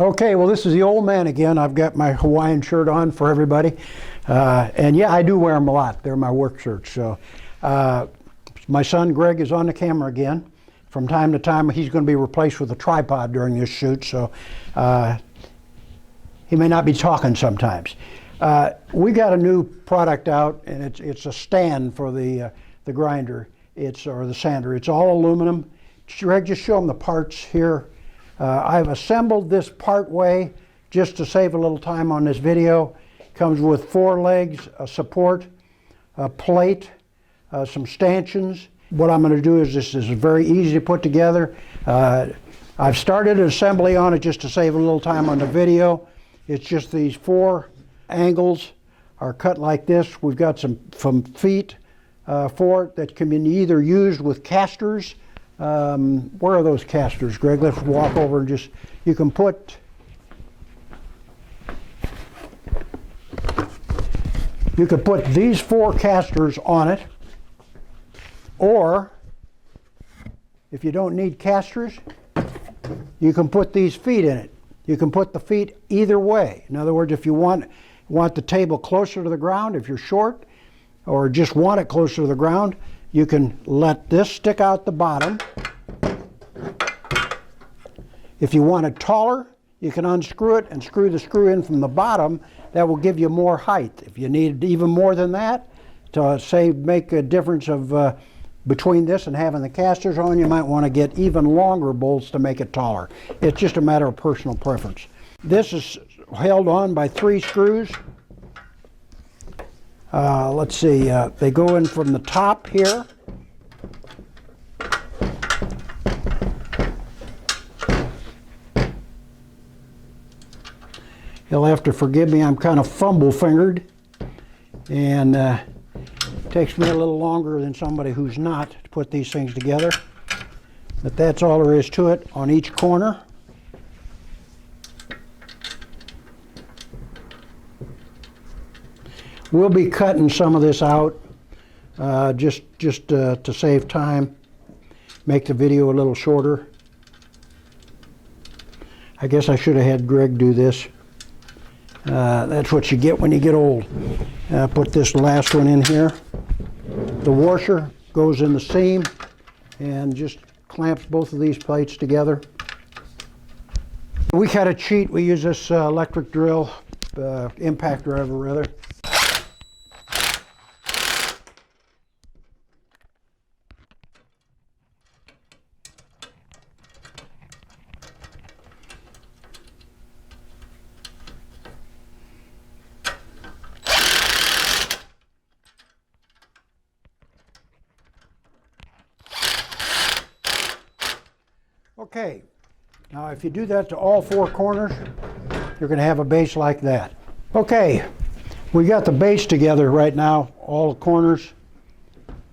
Okay, well, this is the old man again. I've got my Hawaiian shirt on for everybody. And yeah, I do wear them a lot. They're my work shirts. So my son Greg is on the camera again. From time to time, he's going to be replaced with a tripod during this shoot, so he may not be talking sometimes. We got a new product out, and it's a stand for the grinder, or the sander. It's all aluminum. Greg, just show them the parts here. I've assembled this part way just to save a little time on this video. Comes with 4 legs, a support, a plate, some stanchions. What I'm going to do is this is very easy to put together. I've started an assembly on it just to save a little time on the video. It's just these 4 angles are cut like this. We've got some feet for it that can be either used with casters. Where are those casters, Greg? Let's walk over and just, you can put these 4 casters on it, or if you don't need casters, you can put these feet in it. You can put the feet either way. In other words, if you want the table closer to the ground, if you're short, or just want it closer to the ground, you can let this stick out the bottom. If you want it taller, you can unscrew it and screw the screw in from the bottom. That will give you more height. If you need even more than that, to say make a difference of between this and having the casters on, you might want to get even longer bolts to make it taller. It's just a matter of personal preference. This is held on by 3 screws. Let's see, they go in from the top here. You'll have to forgive me, I'm kind of fumble-fingered, and it takes me a little longer than somebody who's not to put these things together. But that's all there is to it on each corner. We'll be cutting some of this out just to save time, make the video a little shorter. I guess I should have had Greg do this. That's what you get when you get old. Put this last one in here. The washer goes in the seam and just clamps both of these plates together. We kind of cheat. We use this electric drill, impact driver rather. Okay, now if you do that to all 4 corners, you're going to have a base like that. Okay, we got the base together right now, all the corners.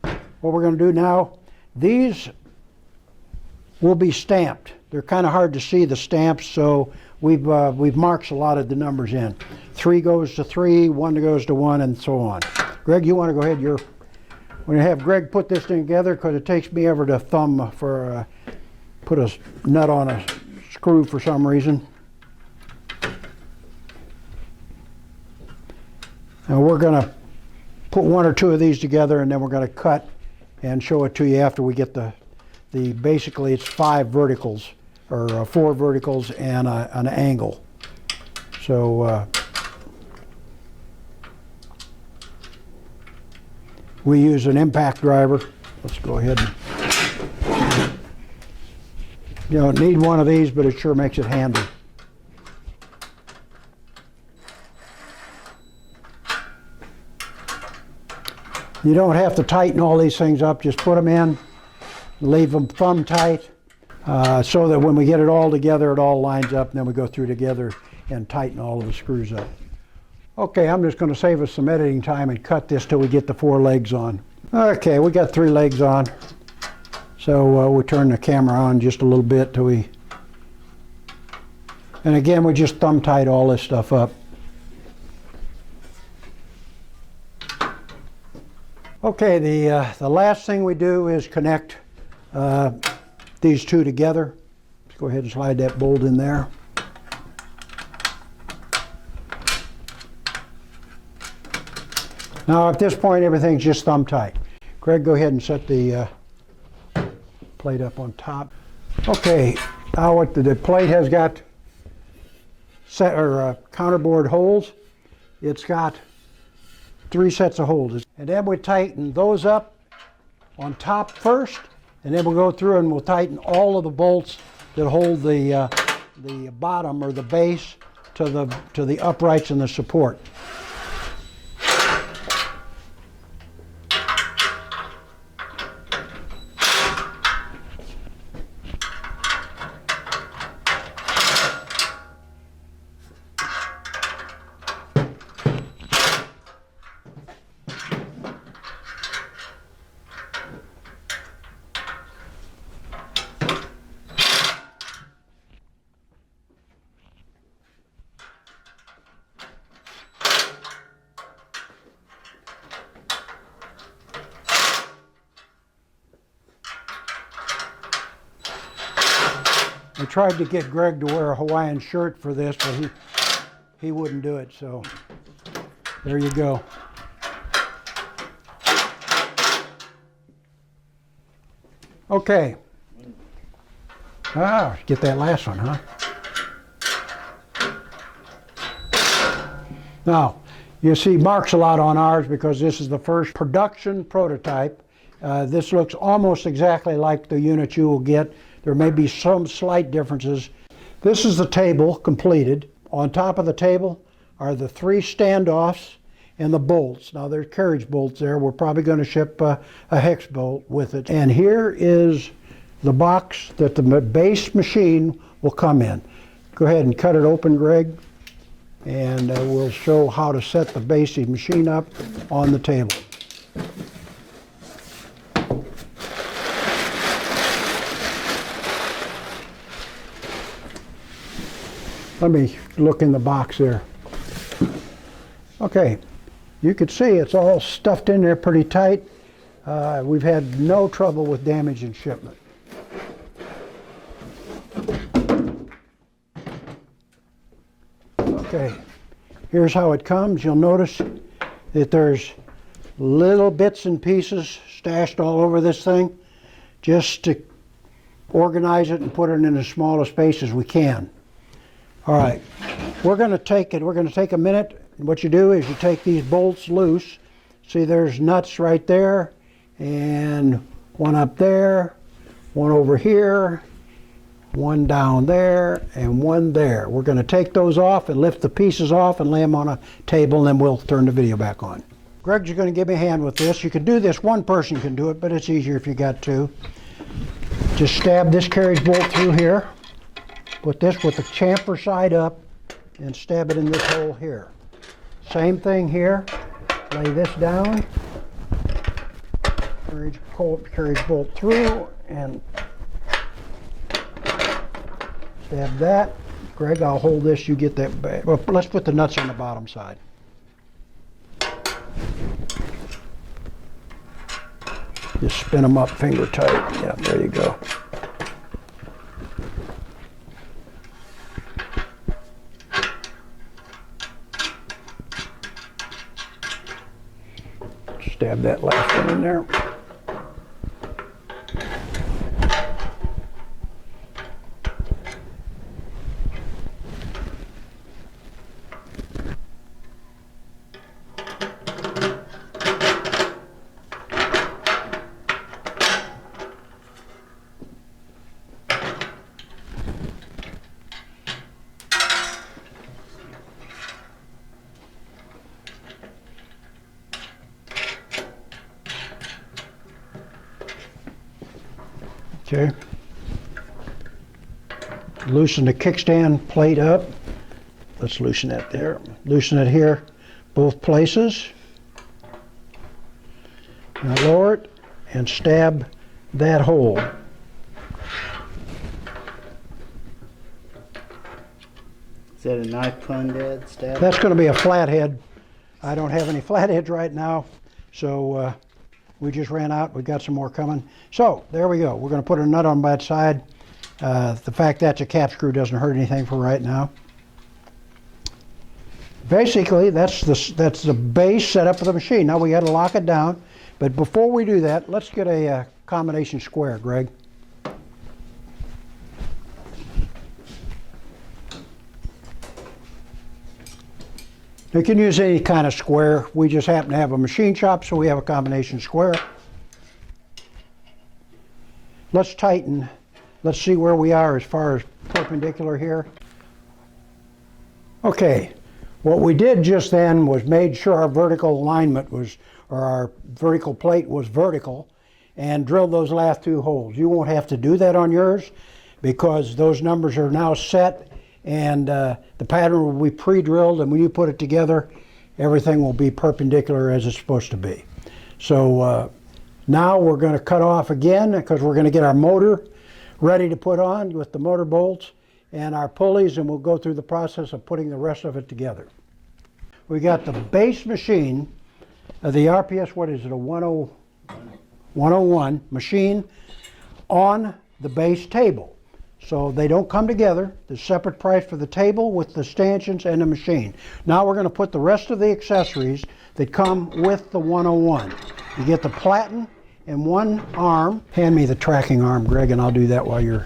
What we're going to do now, these will be stamped. They're kind of hard to see the stamps, so we've marked a lot of the numbers in. 3 goes to 3, 1 goes to 1, and so on. Greg, you want to go ahead? We're going to have Greg put this thing together because it takes me ever to thumb for put a nut on a screw for some reason. Now we're going to put 1 or 2 of these together, and then we're going to cut and show it to you after we get basically it's 5 verticals, or 4 verticals and an angle. So we use an impact driver. Let's go ahead and, you don't need one of these, but it sure makes it handy. You don't have to tighten all these things up, just put them in, leave them thumb tight, so that when we get it all together, it all lines up, and then we go through together and tighten all of the screws up. Okay, I'm just going to save us some editing time and cut this till we get the 4 legs on. Okay, we got 3 legs on. So we'll turn the camera on just a little bit till we, and again, we just thumb tight all this stuff up. Okay, the last thing we do is connect these 2 together. Let's go ahead and slide that bolt in there. Now at this point everything's just thumb tight. Greg, go ahead and set the plate up on top. Okay, now what the plate has got counterbore holes. It's got 3 sets of holes. And then we tighten those up on top first, and then we'll go through and we'll tighten all of the bolts that hold the bottom or the base to the uprights and the support. I tried to get Greg to wear a Hawaiian shirt for this, but he wouldn't do it, so there you go. Okay. Get that last one, huh? Now, you see marks a lot on ours because this is the first production prototype. This looks almost exactly like the unit you will get. There may be some slight differences. This is the table completed. On top of the table are the 3 standoffs and the bolts. Now there's carriage bolts there. We're probably going to ship a hex bolt with it. And here is the box that the base machine will come in. Go ahead and cut it open, Greg, and we'll show how to set the base machine up on the table. Let me look in the box there. Okay, you can see it's all stuffed in there pretty tight. We've had no trouble with damage in shipment. Okay, here's how it comes. You'll notice that there's little bits and pieces stashed all over this thing just to organize it and put it in as small a space as we can. All right, we're going to take a minute. What you do is you take these bolts loose. See, there's nuts right there, and one up there, one over here, one down there, and one there. We're going to take those off and lift the pieces off and lay them on a table, and then we'll turn the video back on. Greg's going to give me a hand with this. You can do this, one person can do it, but it's easier if you got 2. Just stab this carriage bolt through here. Put this with the chamfer side up and stab it in this hole here. Same thing here. Lay this down. Carriage bolt through and stab that. Greg, I'll hold this. You get that back. Well, let's put the nuts on the bottom side. Just spin them up finger tight. Yeah, there you go. Stab that last one in there. Okay. Loosen the kickstand plate up. Let's loosen that there. Loosen it here, both places. Now lower it and stab that hole. Is that a knife pun, Dad? Stab? That's going to be a flathead. I don't have any flatheads right now, so we just ran out. We got some more coming. So there we go. We're going to put a nut on that side. The fact that's a cap screw doesn't hurt anything for right now. Basically, that's the base setup of the machine. Now we got to lock it down, but before we do that, let's get a combination square, Greg. You can use any kind of square. We just happen to have a machine shop, so we have a combination square. Let's tighten. Let's see where we are as far as perpendicular here. Okay, what we did just then was made sure our vertical alignment was, or our vertical plate was vertical, and drilled those last 2 holes. You won't have to do that on yours because those numbers are now set, and the pattern will be pre-drilled, and when you put it together, everything will be perpendicular as it's supposed to be. So now we're going to cut off again because we're going to get our motor ready to put on with the motor bolts and our pulleys, and we'll go through the process of putting the rest of it together. We got the base machine, the RPS, what is it, a 101 machine on the base table. So they don't come together. There's separate price for the table with the stanchions and the machine. Now we're going to put the rest of the accessories that come with the 101. You get the Platen and one arm. Hand me the tracking arm, Greg, and I'll do that while you're...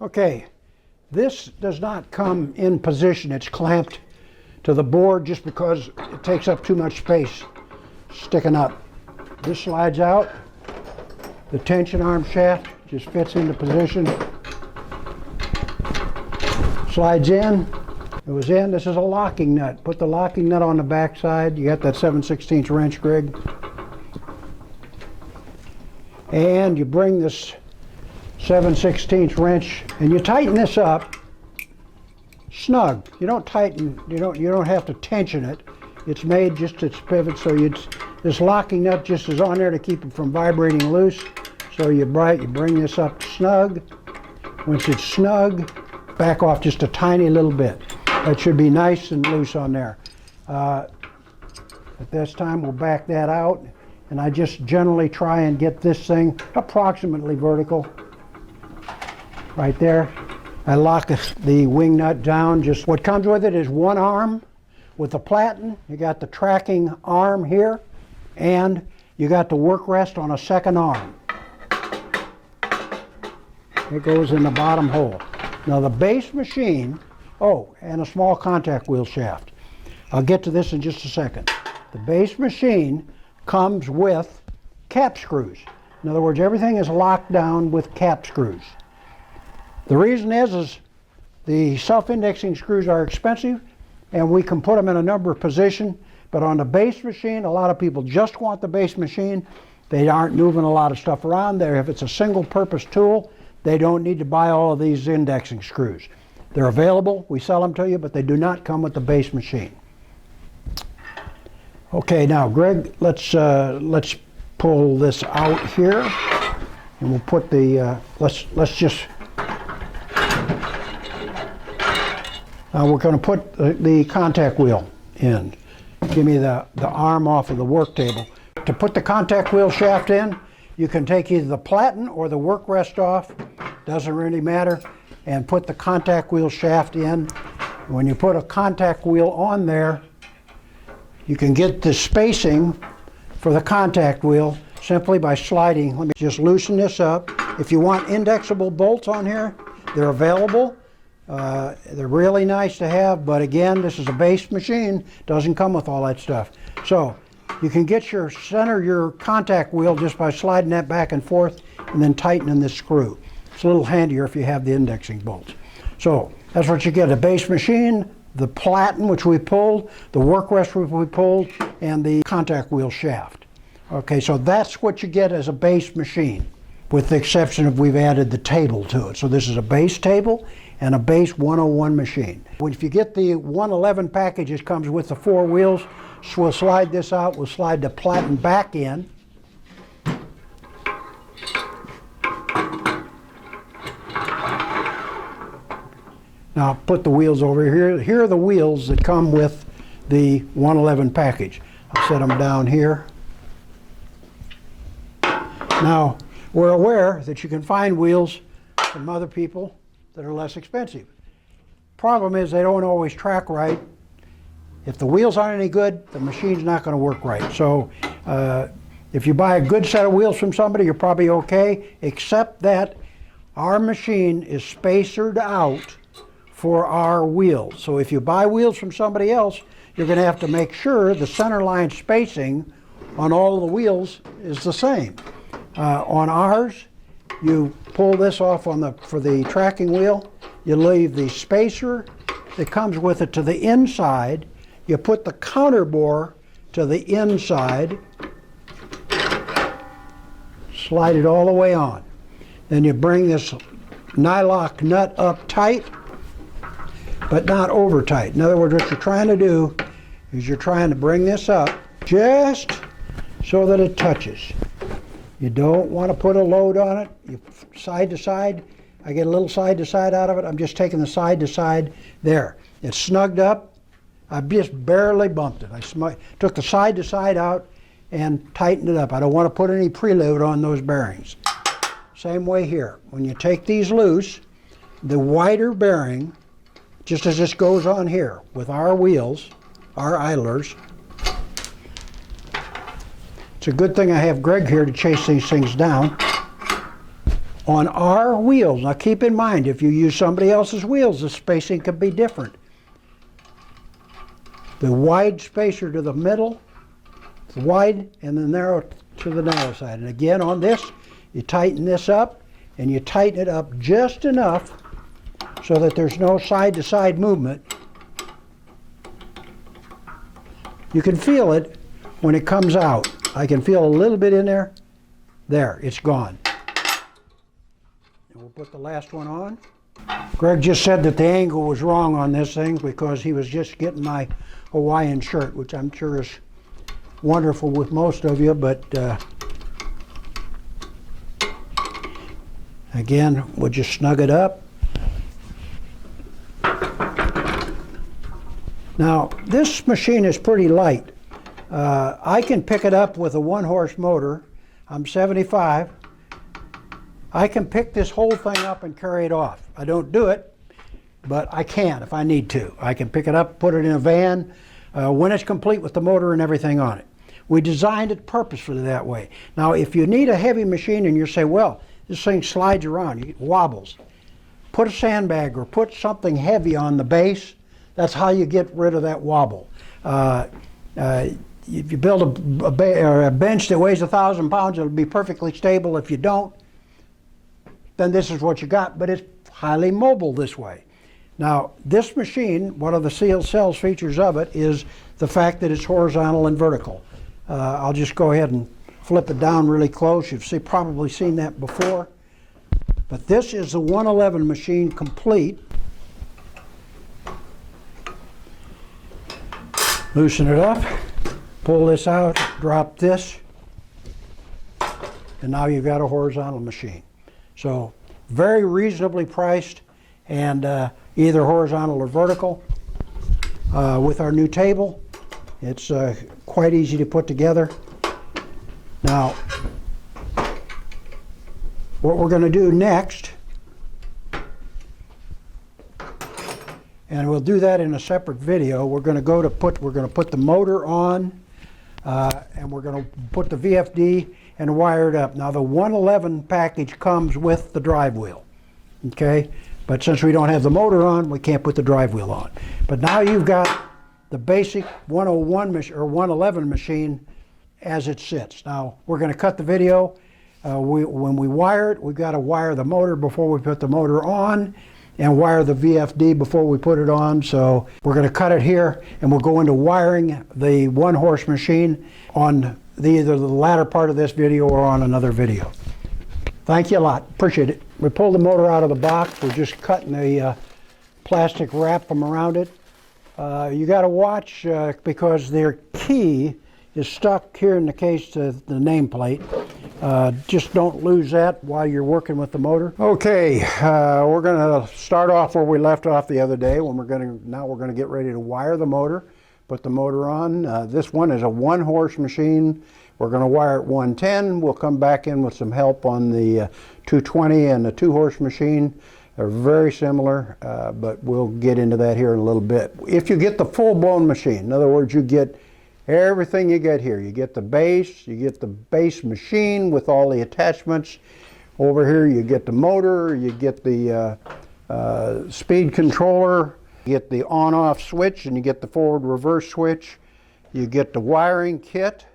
Okay, this does not come in position. It's clamped to the board just because it takes up too much space sticking up. This slides out. The tension arm shaft just fits into position. Slides in. It was in. This is a locking nut. Put the locking nut on the back side. You got that 7/16 wrench, Greg. And you bring this 7/16 wrench and you tighten this up snug. You don't tighten, you don't have to tension it. It's made just to pivot, so this locking nut just is on there to keep it from vibrating loose. So you bring this up snug. Once it's snug, back off just a tiny little bit. That should be nice and loose on there. At this time, we'll back that out, and I just generally try and get this thing approximately vertical. Right there. I lock the wing nut down. Just what comes with it is one arm with the Platen. You got the tracking arm here, and you got the work rest on a second arm. It goes in the bottom hole. Now the base machine, oh, and a small contact wheel shaft. I'll get to this in just a second. The base machine comes with cap screws. In other words, everything is locked down with cap screws. The reason is the self-indexing screws are expensive, and we can put them in a number of positions, but on the base machine, a lot of people just want the base machine. They aren't moving a lot of stuff around there. If it's a single-purpose tool, they don't need to buy all of these indexing screws. They're available, we sell them to you, but they do not come with the base machine. Okay, now Greg, let's pull this out here, and we'll put the, let's just, we're going to put the contact wheel in. Give me the arm off of the work table. To put the contact wheel shaft in, you can take either the Platen or the work rest off, doesn't really matter, and put the contact wheel shaft in. When you put a contact wheel on there, you can get the spacing for the contact wheel simply by sliding. Let me just loosen this up. If you want indexable bolts on here, they're available. They're really nice to have, but again, this is a base machine, doesn't come with all that stuff. So you can get your contact wheel just by sliding that back and forth and then tightening this screw. It's a little handier if you have the indexing bolts. So that's what you get, a base machine, the Platen, which we pulled, the work rest which we pulled, and the contact wheel shaft. Okay, so that's what you get as a base machine, with the exception of we've added the table to it. So this is a base table and a base 101 machine. If you get the 111 package, it comes with the 4 wheels. So we'll slide this out, we'll slide the Platen back in. Now put the wheels over here. Here are the wheels that come with the 111 package. I'll set them down here. Now, we're aware that you can find wheels from other people that are less expensive. Problem is they don't always track right. If the wheels aren't any good, the machine's not going to work right. So if you buy a good set of wheels from somebody, you're probably okay, except that our machine is spacered out for our wheels. So if you buy wheels from somebody else, you're going to have to make sure the center line spacing on all of the wheels is the same. On ours, you pull this off for the tracking wheel, you leave the spacer that comes with it to the inside, you put the counter bore to the inside, slide it all the way on. Then you bring this nylock nut up tight, but not over tight. In other words, what you're trying to do is you're trying to bring this up just so that it touches. You don't want to put a load on it. You side to side. I get a little side to side out of it. I'm just taking the side to side there. It's snugged up. I just barely bumped it. I took the side to side out and tightened it up. I don't want to put any preload on those bearings. Same way here. When you take these loose, the wider bearing, just as this goes on here with our wheels, our idlers. It's a good thing I have Greg here to chase these things down. On our wheels, now keep in mind, if you use somebody else's wheels, the spacing could be different. The wide spacer to the middle, the wide, and the narrow to the narrow side. And again, on this, you tighten this up, and you tighten it up just enough so that there's no side-to-side movement. You can feel it when it comes out. I can feel a little bit in there. There, it's gone. And we'll put the last one on. Greg just said that the angle was wrong on this thing because he was just getting my Hawaiian shirt, which I'm sure is wonderful with most of you, but again, we'll just snug it up. Now, this machine is pretty light. I can pick it up with a 1-horse motor. I'm 75. I can pick this whole thing up and carry it off. I don't do it, but I can if I need to. I can pick it up, put it in a van when it's complete with the motor and everything on it. We designed it purposefully that way. Now, if you need a heavy machine and you say, well, this thing slides around, it wobbles, put a sandbag or put something heavy on the base. That's how you get rid of that wobble. If you build a bench that weighs 1,000 pounds, it'll be perfectly stable. If you don't, then this is what you got, but it's highly mobile this way. Now, this machine, one of the sales features of it is the fact that it's horizontal and vertical. I'll just go ahead and flip it down really close. You've probably seen that before. But this is the 111 machine complete. Loosen it up, pull this out, drop this, and now you've got a horizontal machine. So very reasonably priced, and either horizontal or vertical. With our new table, it's quite easy to put together. Now, what we're going to do next, and we'll do that in a separate video. We're going to put the motor on, and we're going to put the VFD and wire it up. Now, the 111 package comes with the drive wheel, okay? But since we don't have the motor on, we can't put the drive wheel on. But now you've got the basic 101 or 111 machine as it sits. Now, we're going to cut the video. When we wire it, we've got to wire the motor before we put the motor on, and wire the VFD before we put it on. So we're going to cut it here, and we'll go into wiring the 1-horse machine on either the latter part of this video or on another video. Thank you a lot. Appreciate it. We pulled the motor out of the box. We're just cutting the plastic wrap from around it. You got to watch because their key is stuck here in the case to the nameplate. Just don't lose that while you're working with the motor. Okay, we're going to start off where we left off the other day. Now we're going to get ready to wire the motor, put the motor on. This one is a 1-horse machine. We're going to wire it 110. We'll come back in with some help on the 220 and the 2-horse machine. They're very similar, but we'll get into that here in a little bit. If you get the full-blown machine, in other words, you get everything you get here. You get the base, you get the base machine with all the attachments. Over here you get the motor, you get the speed controller, you get the on-off switch, and you get the forward-reverse switch. You get the wiring kit,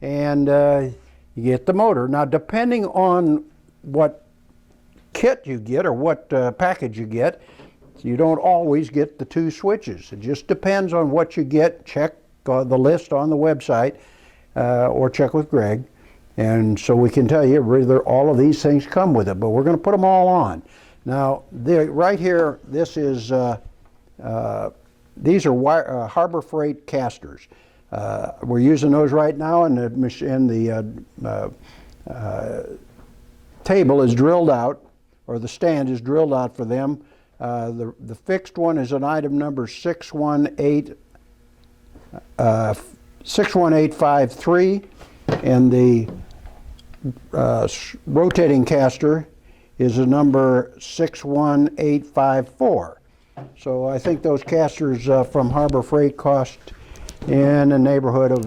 and you get the motor. Now, depending on what kit you get or what package you get, you don't always get the two switches. It just depends on what you get. Check the list on the website or check with Greg, and so we can tell you whether all of these things come with it, but we're going to put them all on. Now, right here, this is these are Harbor Freight casters. We're using those right now, and the table is drilled out, or the stand is drilled out for them. The fixed one is an item number 61853, and the rotating caster is a number 61854. So I think those casters from Harbor Freight cost in the neighborhood of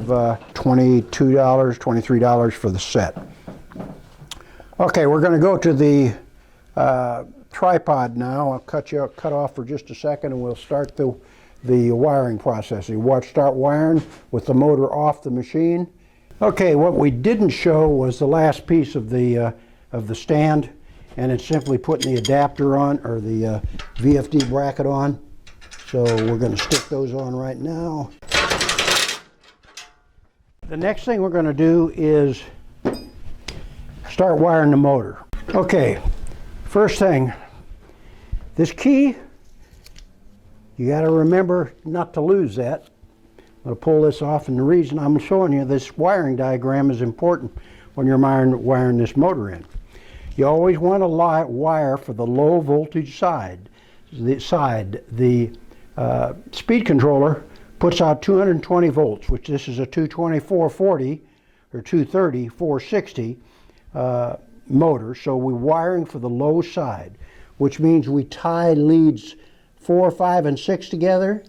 $22, $23 for the set. Okay, we're going to go to the tripod now. I'll cut off for just a second, and we'll start the wiring process. You start wiring with the motor off the machine. Okay, what we didn't show was the last piece of the stand, and it's simply putting the adapter on, or the VFD bracket on. So we're going to stick those on right now. The next thing we're going to do is start wiring the motor. Okay, first thing, this key, you got to remember not to lose that. I'm going to pull this off, and the reason I'm showing you this wiring diagram is important when you're wiring this motor in. You always want to wire for the low voltage side. The speed controller puts out 220 volts, which this is a 220 440 or 230 460 motor. So we're wiring for the low side, which means we tie leads 4, 5, and 6 together,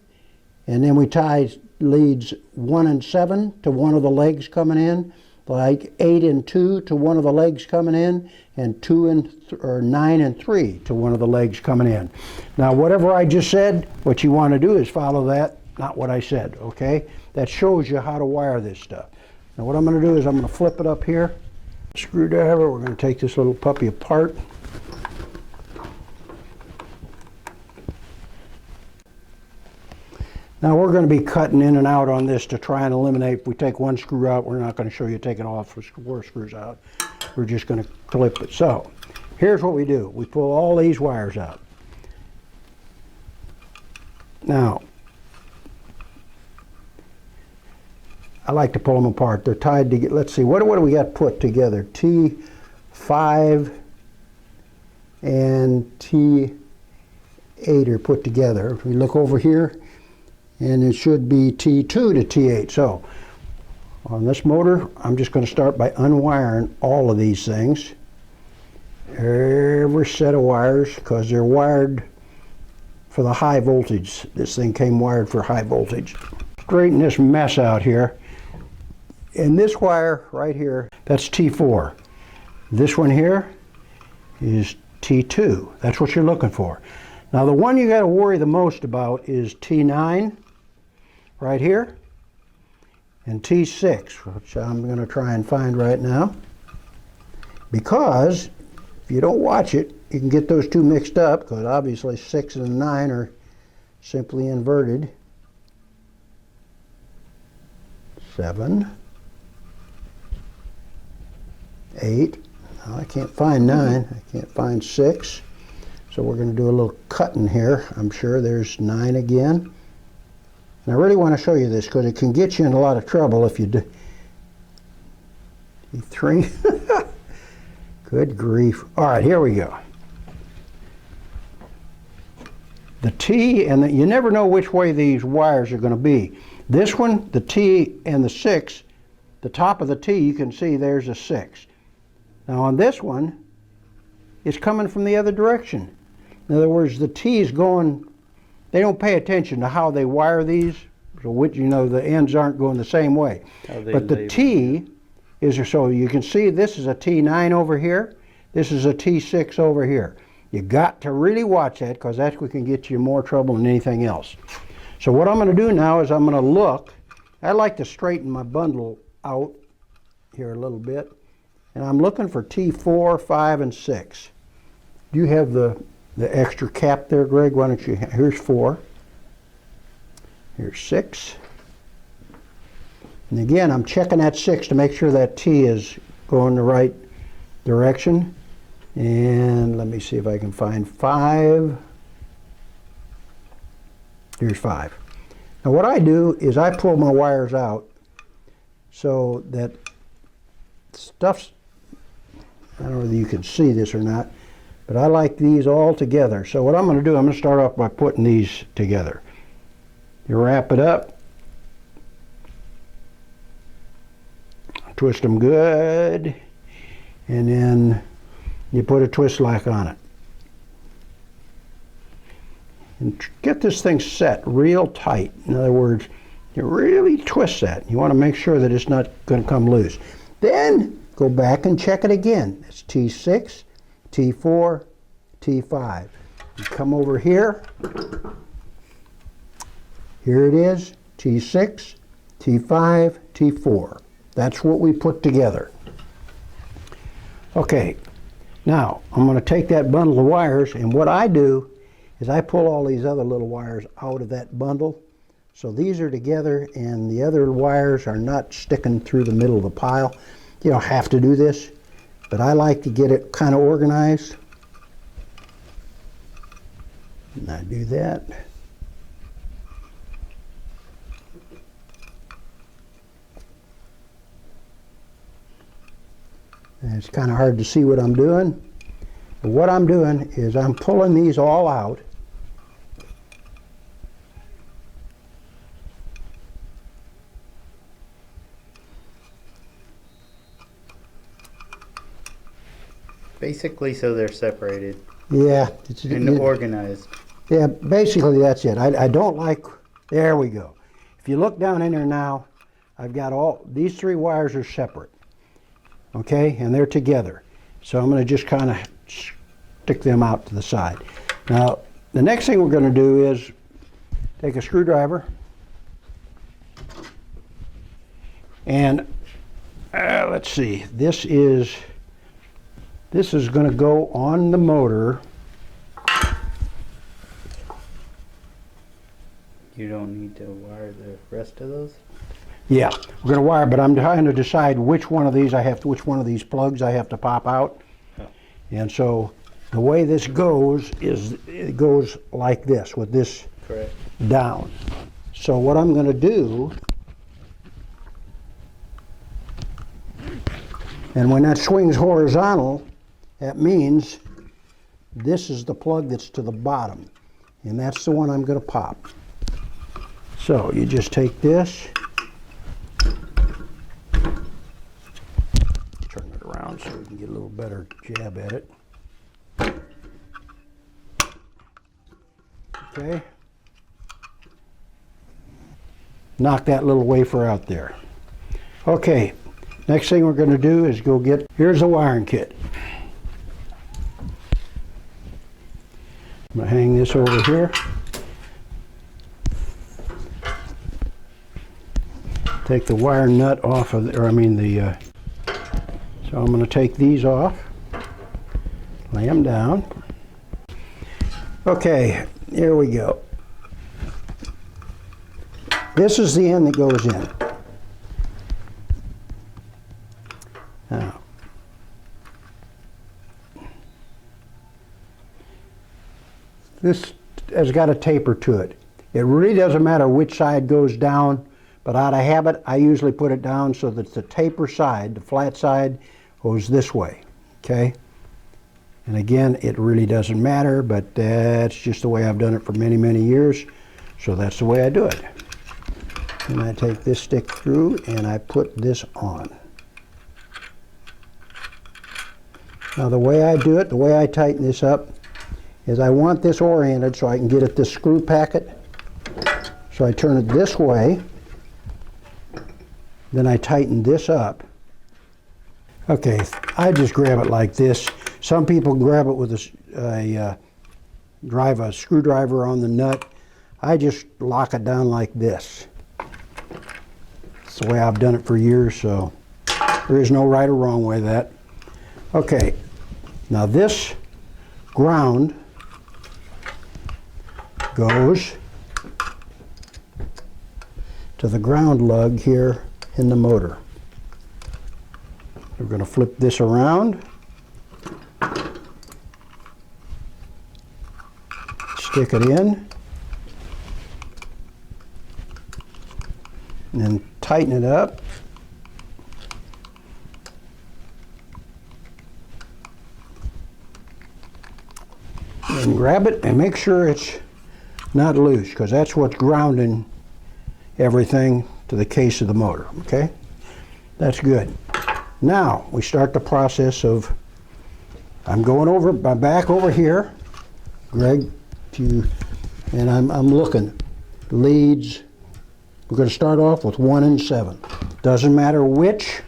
and then we tie leads 1 and 7 to one of the legs coming in, like 8 and 2 to one of the legs coming in, and 9 and 3 to one of the legs coming in. Now, whatever I just said, what you want to do is follow that, not what I said, okay? That shows you how to wire this stuff. Now, what I'm going to do is I'm going to flip it up here. Screwdriver, we're going to take this little puppy apart. Now we're going to be cutting in and out on this to try and eliminate. If we take one screw out, we're not going to show you taking off 4 screws out. We're just going to clip it. So here's what we do. We pull all these wires out. Now, I like to pull them apart. They're tied together. Let's see, what do we got put together? T5 and T8 are put together. If we look over here, and it should be T2 to T8. So on this motor, I'm just going to start by unwiring all of these things. Every set of wires, because they're wired for the high voltage. This thing came wired for high voltage. Straighten this mess out here. And this wire right here, that's T4. This one here is T2. That's what you're looking for. Now the one you got to worry the most about is T9 right here, and T6, which I'm going to try and find right now, because if you don't watch it, you can get those two mixed up, because obviously 6 and 9 are simply inverted. 7, 8, no, I can't find 9, I can't find 6, so we're going to do a little cutting here. I'm sure there's 9 again. And I really want to show you this because it can get you in a lot of trouble if you do. 3. Good grief. All right, here we go. The T and you never know which way these wires are going to be. This one, the T and the 6, the top of the T, you can see there's a 6. Now on this one, it's coming from the other direction. In other words, the T is going, they don't pay attention to how they wire these, so which, you know, the ends aren't going the same way. But the T is, so you can see this is a T9 over here, this is a T6 over here. You got to really watch that, because that's what can get you more trouble than anything else. So what I'm going to do now is I'm going to look. I like to straighten my bundle out here a little bit, and I'm looking for T4, 5, and 6. Do you have the extra cap there, Greg? Why don't you? Here's 4. Here's 6. And again, I'm checking that 6 to make sure that T is going the right direction. And let me see if I can find 5. Here's 5. Now what I do is I pull my wires out so that stuff's, I don't know whether you can see this or not, but I like these all together. So what I'm going to do, I'm going to start off by putting these together. You wrap it up, twist them good, and then you put a twist lock on it. And get this thing set real tight. In other words, you really twist that. You want to make sure that it's not going to come loose. Then go back and check it again. It's T6, T4, T5. You come over here. Here it is, T6, T5, T4. That's what we put together. Okay, now I'm going to take that bundle of wires, and what I do is I pull all these other little wires out of that bundle. So these are together, and the other wires are not sticking through the middle of the pile. You don't have to do this, but I like to get it kind of organized. And I do that. And it's kind of hard to see what I'm doing. But what I'm doing is I'm pulling these all out. Basically, so they're separated. Yeah. And organized. Yeah, basically that's it. I don't like, there we go. If you look down in there now, I've got these 3 wires are separate. Okay, and they're together. So I'm going to just kind of stick them out to the side. Now, the next thing we're going to do is take a screwdriver and let's see, this is going to go on the motor. You don't need to wire the rest of those? Yeah, we're going to wire, but I'm trying to decide which one of these plugs I have to pop out. Oh. And so the way this goes is it goes like this, with this Correct. down. So what I'm going to do, and when that swings horizontal, that means this is the plug that's to the bottom, and that's the one I'm going to pop. So you just take this, turn it around so we can get a little better jab at it. Okay. Knock that little wafer out there. Okay, next thing we're going to do is go get, here's the wiring kit. I'm going to hang this over here. Take the wire nut off of, so I'm going to take these off, lay them down. Okay, here we go. This is the end that goes in. Now, this has got a taper to it. It really doesn't matter which side goes down, but out of habit, I usually put it down so that the taper side, the flat side, goes this way, okay? And again, it really doesn't matter, but that's just the way I've done it for many, many years, so that's the way I do it. And I take this stick through and I put this on. Now the way I do it, the way I tighten this up, is I want this oriented so I can get at this screw packet. So I turn it this way, then I tighten this up. Okay, I just grab it like this. Some people grab it with drive a screwdriver on the nut. I just lock it down like this. It's the way I've done it for years, so there is no right or wrong way to that. Okay, now this ground goes to the ground lug here in the motor. We're going to flip this around, stick it in, and then tighten it up. And grab it and make sure it's not loose, because that's what's grounding everything to the case of the motor, okay? That's good. Now we start the process of, I'm going over, my back over here, Greg, and I'm looking, leads. We're going to start off with 1 and 7. Doesn't matter which,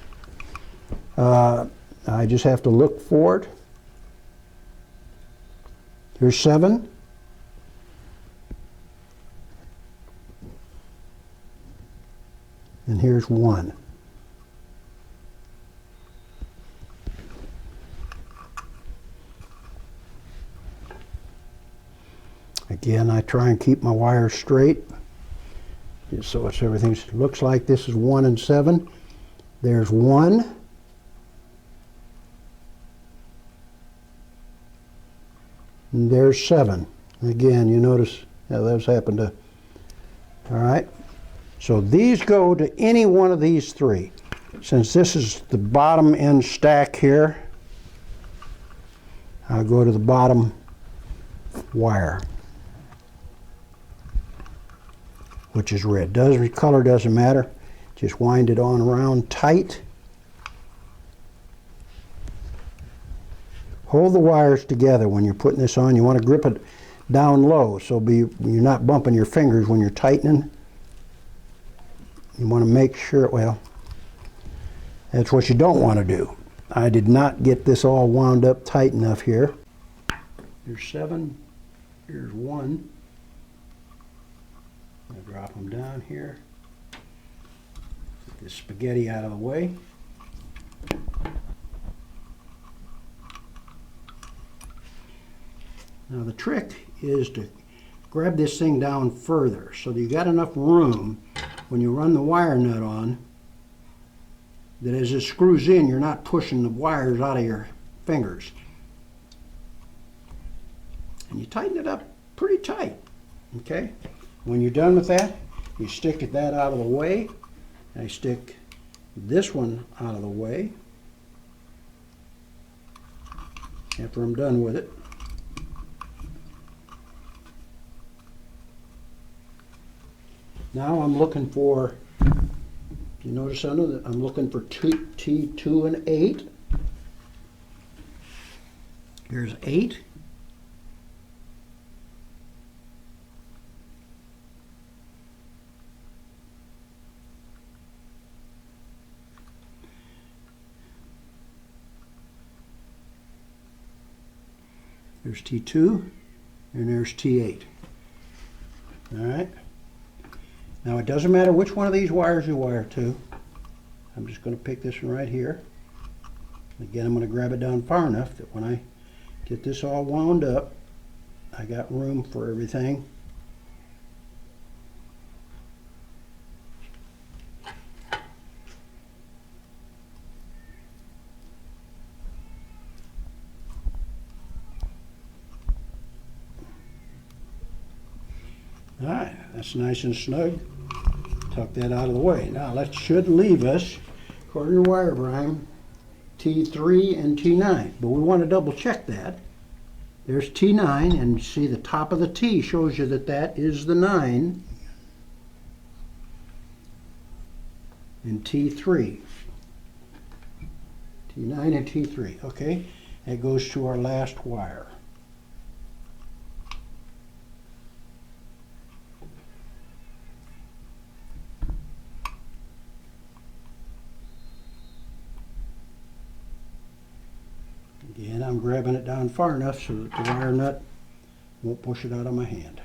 I just have to look for it. Here's 7. And here's 1. Again, I try and keep my wires straight, just so it's everything looks like this is 1 and 7. There's 1. And there's 7. Again, you notice how those happen to, all right? So these go to any one of these 3. Since this is the bottom end stack here, I'll go to the bottom wire, which is red. Color doesn't matter. Just wind it on around tight. Hold the wires together when you're putting this on. You want to grip it down low so you're not bumping your fingers when you're tightening. You want to make sure, well, that's what you don't want to do. I did not get this all wound up tight enough here. Here's 7. Here's 1. I'll drop them down here. Get this spaghetti out of the way. Now the trick is to grab this thing down further so that you got enough room when you run the wire nut on that as it screws in, you're not pushing the wires out of your fingers. And you tighten it up pretty tight, okay? When you're done with that, you stick that out of the way. I stick this one out of the way after I'm done with it. Now I'm looking for, you notice under that I'm looking for T2 and 8. Here's 8. There's T2 and there's T8. All right. Now it doesn't matter which one of these wires you wire to. I'm just going to pick this one right here. Again, I'm going to grab it down far enough that when I get this all wound up, I got room for everything. All right, that's nice and snug. Tuck that out of the way. Now that should leave us, according to Wirebrine, T3 and T9. But we want to double check that. There's T9, and you see the top of the T shows you that that is the 9. And T3. T9 and T3, okay? That goes to our last wire. Again, I'm grabbing it down far enough so that the wire nut won't push it out of my hand.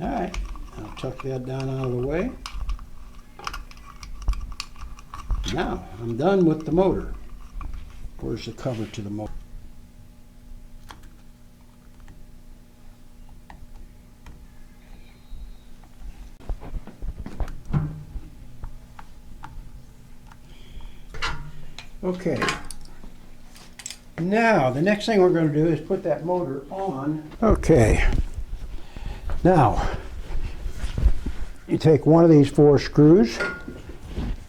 All right, I'll tuck that down out of the way. Now, I'm done with the motor. Where's the cover to the motor? Okay. Now, the next thing we're going to do is put that motor on. Okay. Now, you take one of these 4 screws.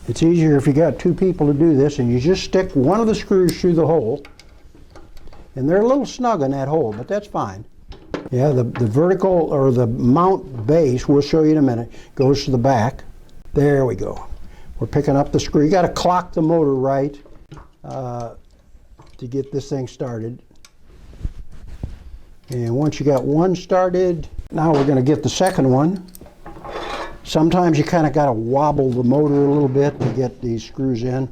It's easier if you got 2 people to do this, and you just stick one of the screws through the hole. And they're a little snug in that hole, but that's fine. Yeah, the vertical or the mount base, we'll show you in a minute, goes to the back. There we go. We're picking up the screw. You got to clock the motor right to get this thing started. And once you got one started, now we're going to get the second one. Sometimes you kind of got to wobble the motor a little bit to get these screws in.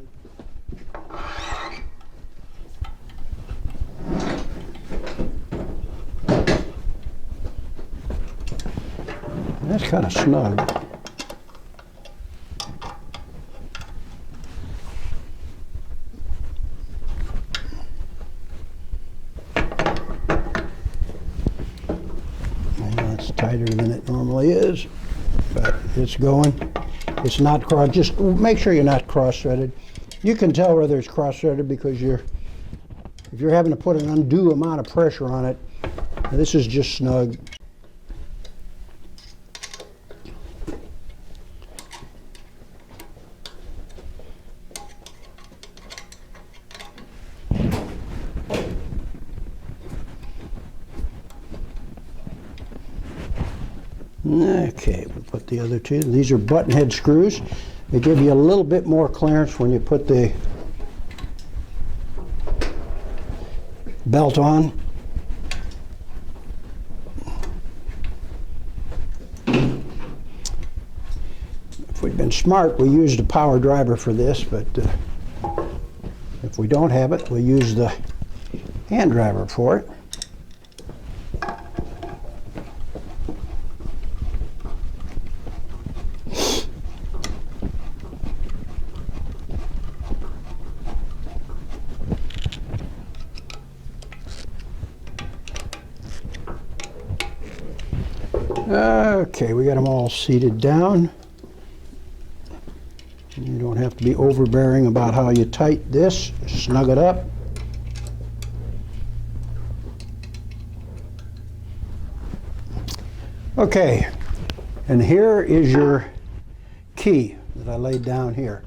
That's kind of snug. That's tighter than it normally is, but it's going. It's not cross. Just make sure you're not cross-threaded. You can tell whether it's cross-threaded because if you're having to put an undue amount of pressure on it, this is just snug. Okay, we'll put the other 2. These are button head screws. They give you a little bit more clearance when you put the belt on. If we'd been smart, we used a power driver for this, but if we don't have it, we'll use the hand driver for it. Okay, we got them all seated down. You don't have to be overbearing about how you tighten this. Snug it up. Okay, and here is your key that I laid down here.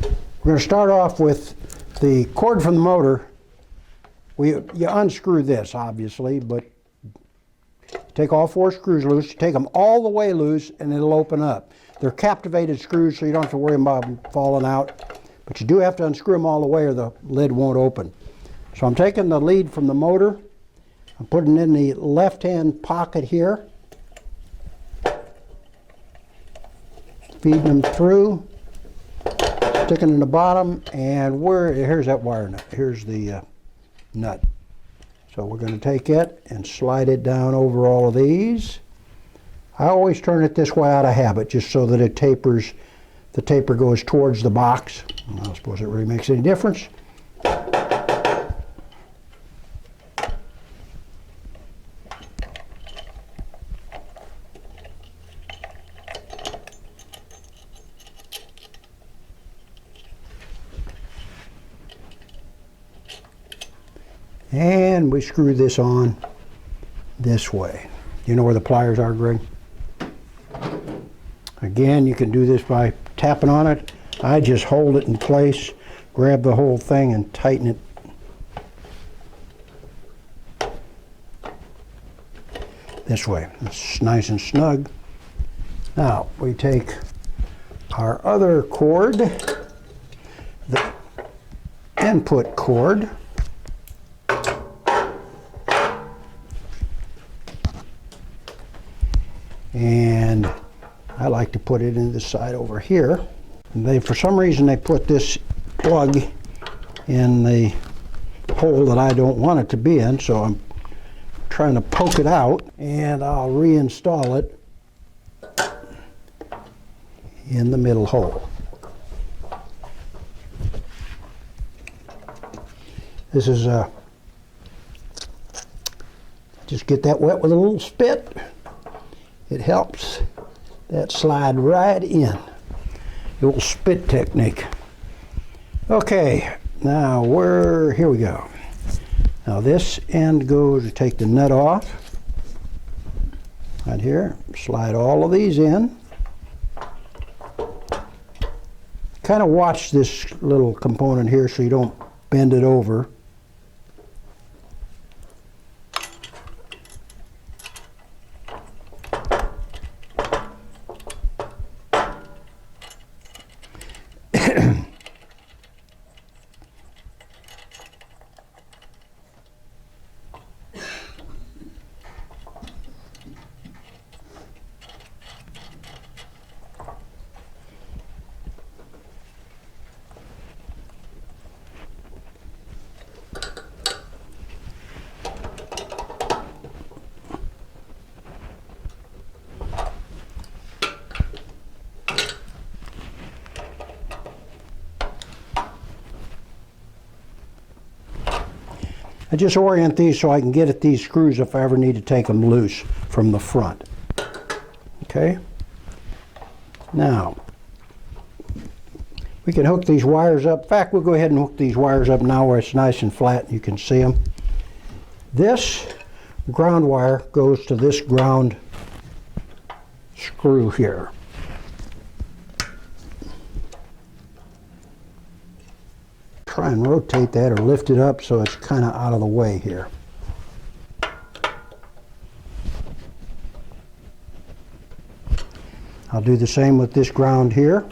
We're going to start off with the cord from the motor. You unscrew this, obviously, but take all 4 screws loose, you take them all the way loose, and it'll open up. They're captivated screws, so you don't have to worry about them falling out. But you do have to unscrew them all the way or the lid won't open. So I'm taking the lead from the motor, I'm putting it in the left-hand pocket here, feeding them through, sticking in the bottom, and here's that wire nut. Here's the nut. So we're going to take it and slide it down over all of these. I always turn it this way out of habit, just so that it tapers. The taper goes towards the box. I don't suppose it really makes any difference. And we screw this on this way. You know where the pliers are, Greg? Again, you can do this by tapping on it. I just hold it in place, grab the whole thing and tighten it. This way. It's nice and snug. Now, we take our other cord, the input cord, And I like to put it in this side over here. And for some reason, they put this plug in the hole that I don't want it to be in, so I'm trying to poke it out, and I'll reinstall it in the middle hole. This is just get that wet with a little spit. It helps that slide right in. The little spit technique. Okay, now here we go. Now this end goes to take the nut off. Right here, slide all of these in. Kind of watch this little component here so you don't bend it over. I just orient these so I can get at these screws if I ever need to take them loose from the front. Okay? Now, we can hook these wires up. In fact, we'll go ahead and hook these wires up now where it's nice and flat and you can see them. This ground wire goes to this ground screw here. Try and rotate that or lift it up so it's kind of out of the way here. I'll do the same with this ground here.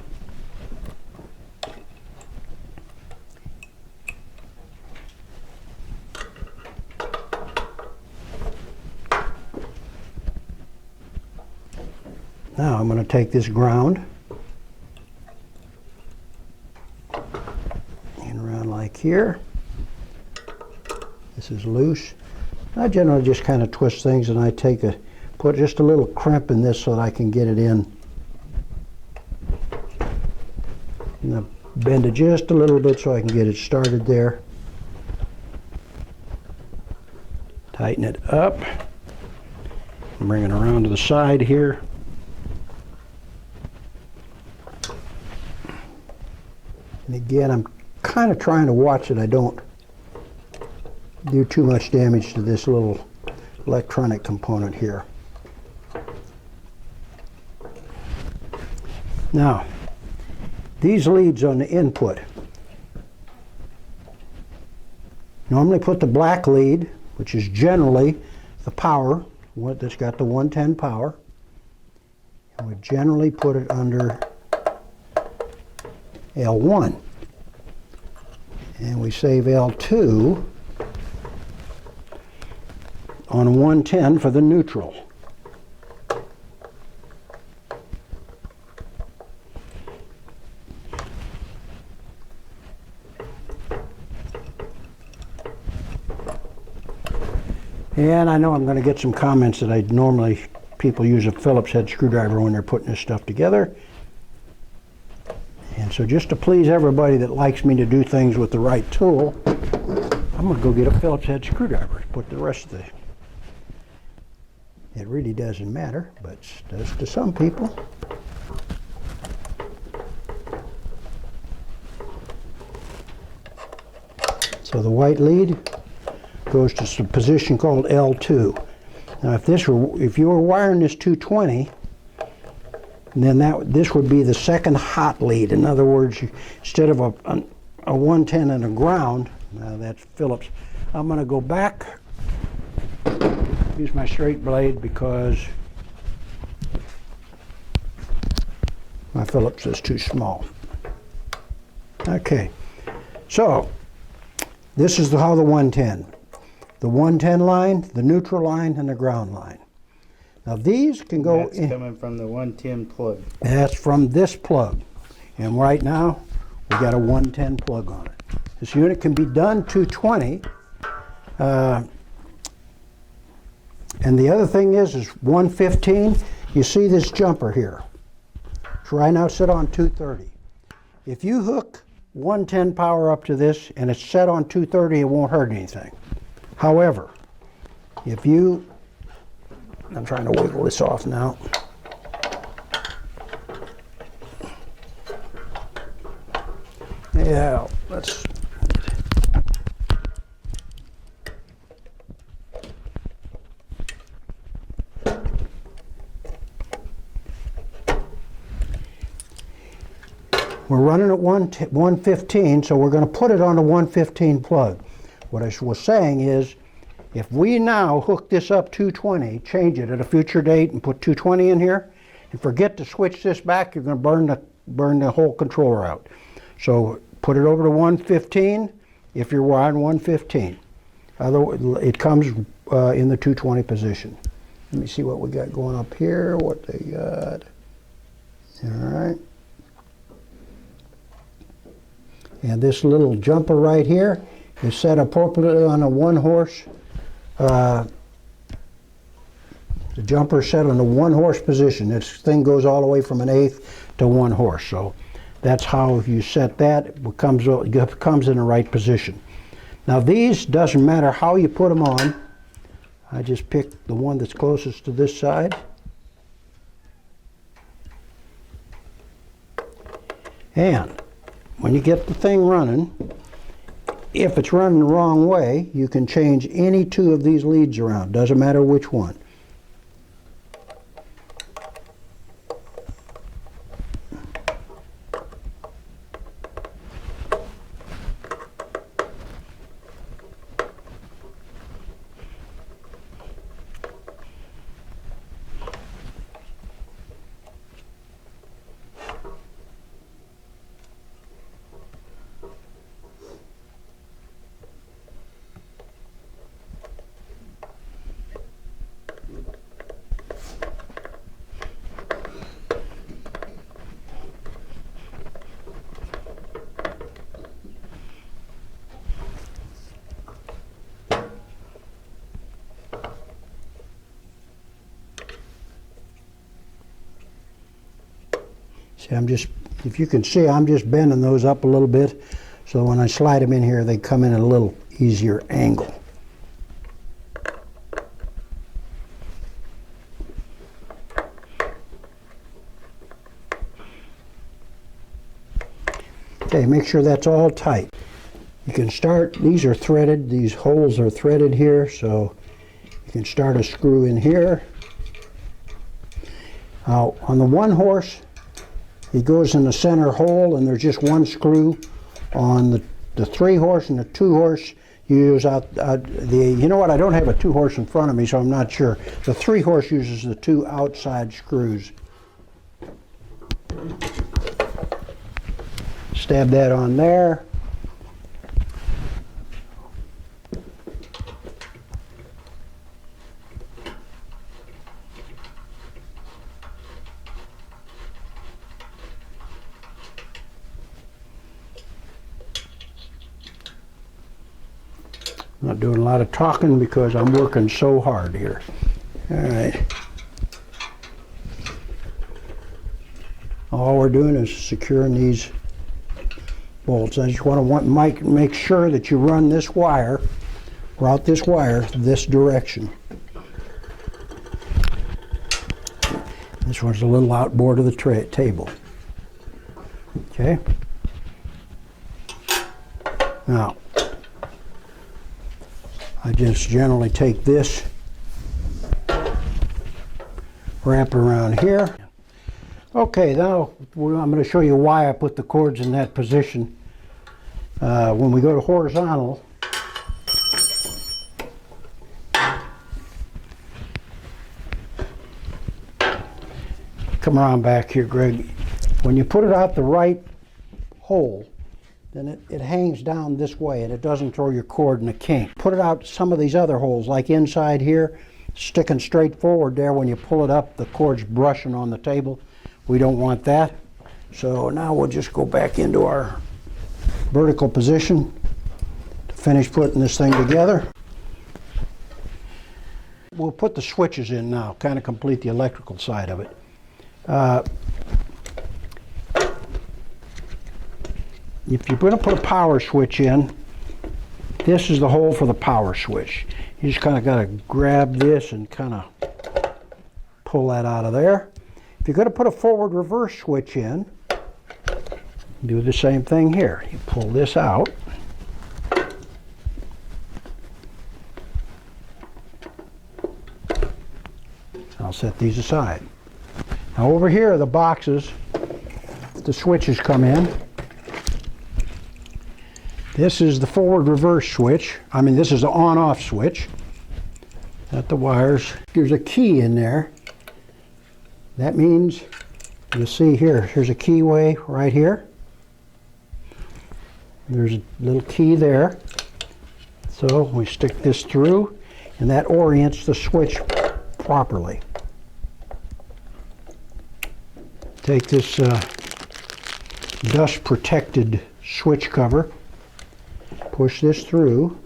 Now I'm going to take this ground here. This is loose. I generally just kind of twist things, and I put just a little crimp in this so that I can get it in. And I bend it just a little bit so I can get it started there. Tighten it up. Bring it around to the side here. And again, I'm kind of trying to watch that I don't do too much damage to this little electronic component here. Now, these leads on the input. Normally put the black lead, which is generally the power, that's got the 110 power. And we generally put it under L1. And we save L2 on 110 for the neutral. And I know I'm going to get some comments that people use a Phillips head screwdriver when they're putting this stuff together. And so just to please everybody that likes me to do things with the right tool, I'm going to go get a Phillips head screwdriver. Put the rest of it really doesn't matter, but it does to some people. So the white lead goes to some position called L2. Now if you were wiring this 220, then this would be the second hot lead. In other words, instead of a 110 and a ground, now that's Phillips, I'm going to go back, use my straight blade because my Phillips is too small. Okay, so this is how the 110. The 110 line, the neutral line, and the ground line. Now these can go That's in. coming from the 110 plug. That's from this plug. And right now, we got a 110 plug on it. This unit can be done 220. And the other thing is 115. You see this jumper here. It's right now set on 230. If you hook 110 power up to this and it's set on 230, it won't hurt anything. However, if you, I'm trying to wiggle this off now. Yeah, let's. We're running at 115, so we're going to put it on a 115 plug. What I was saying is, if we now hook this up 220, change it at a future date and put 220 in here, and forget to switch this back, you're going to burn the whole controller out. So put it over to 115 if you're on 115. Otherwise, it comes in the 220 position. Let me see what we got going up here, what they got. All right. And this little jumper right here is set appropriately on a 1 horse. The jumper is set on a 1 horse position. This thing goes all the way from an 1/8 to 1 horse. So that's how you set that. It comes in the right position. Now these, doesn't matter how you put them on. I just picked the one that's closest to this side. And when you get the thing running, if it's running the wrong way, you can change any 2 of these leads around. Doesn't matter which one. See, if you can see, I'm just bending those up a little bit, so when I slide them in here, they come in at a little easier angle. Okay, make sure that's all tight. You can start, these are threaded, these holes are threaded here, so you can start a screw in here. Now, on the 1 horse, it goes in the center hole, and there's just 1 screw. On the 3 horse and the 2 horse, you use you know what, I don't have a 2 horse in front of me, so I'm not sure. The 3 horse uses the 2 outside screws. Stab that on there. I'm not doing a lot of talking because I'm working so hard here. All right. All we're doing is securing these bolts. I just want to make sure that you run this wire, route this wire this direction. This one's a little outboard of the table. Okay. Now, I just generally take this, wrap it around here. Okay, now I'm going to show you why I put the cords in that position. When we go to horizontal, come around back here, Greg. When you put it out the right hole, then it hangs down this way and it doesn't throw your cord in a kink. Put it out some of these other holes, like inside here, sticking straight forward there. When you pull it up, the cord's brushing on the table. We don't want that. So now we'll just go back into our vertical position to finish putting this thing together. We'll put the switches in now, kind of complete the electrical side of it. If you're going to put a power switch in, this is the hole for the power switch. You just kind of got to grab this and kind of pull that out of there. If you're going to put a forward reverse switch in, do the same thing here. You pull this out. I'll set these aside. Now over here are the boxes the switches come in. This is the forward reverse switch. I mean, this is the on-off switch. Got the wires. There's a key in there. That means, you'll see here, here's a keyway right here. There's a little key there. So we stick this through, and that orients the switch properly. Take this dust-protected switch cover, push this through,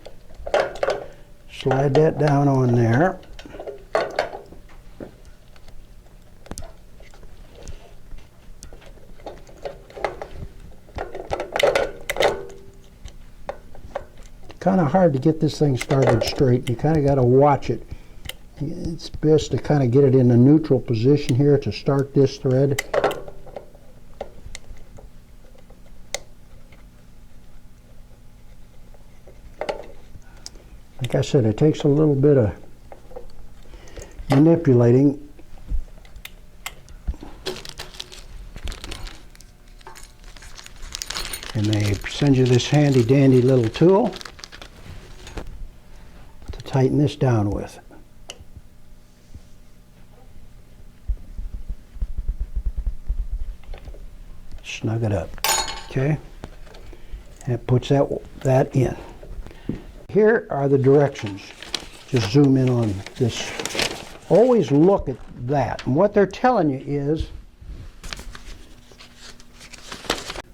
slide that down on there. Kind of hard to get this thing started straight. You kind of got to watch it. It's best to kind of get it in a neutral position here to start this thread. Like I said, it takes a little bit of manipulating. And they send you this handy dandy little tool to tighten this down with. Snug it up, okay? And it puts that in. Here are the directions. Just zoom in on this. Always look at that. And what they're telling you is,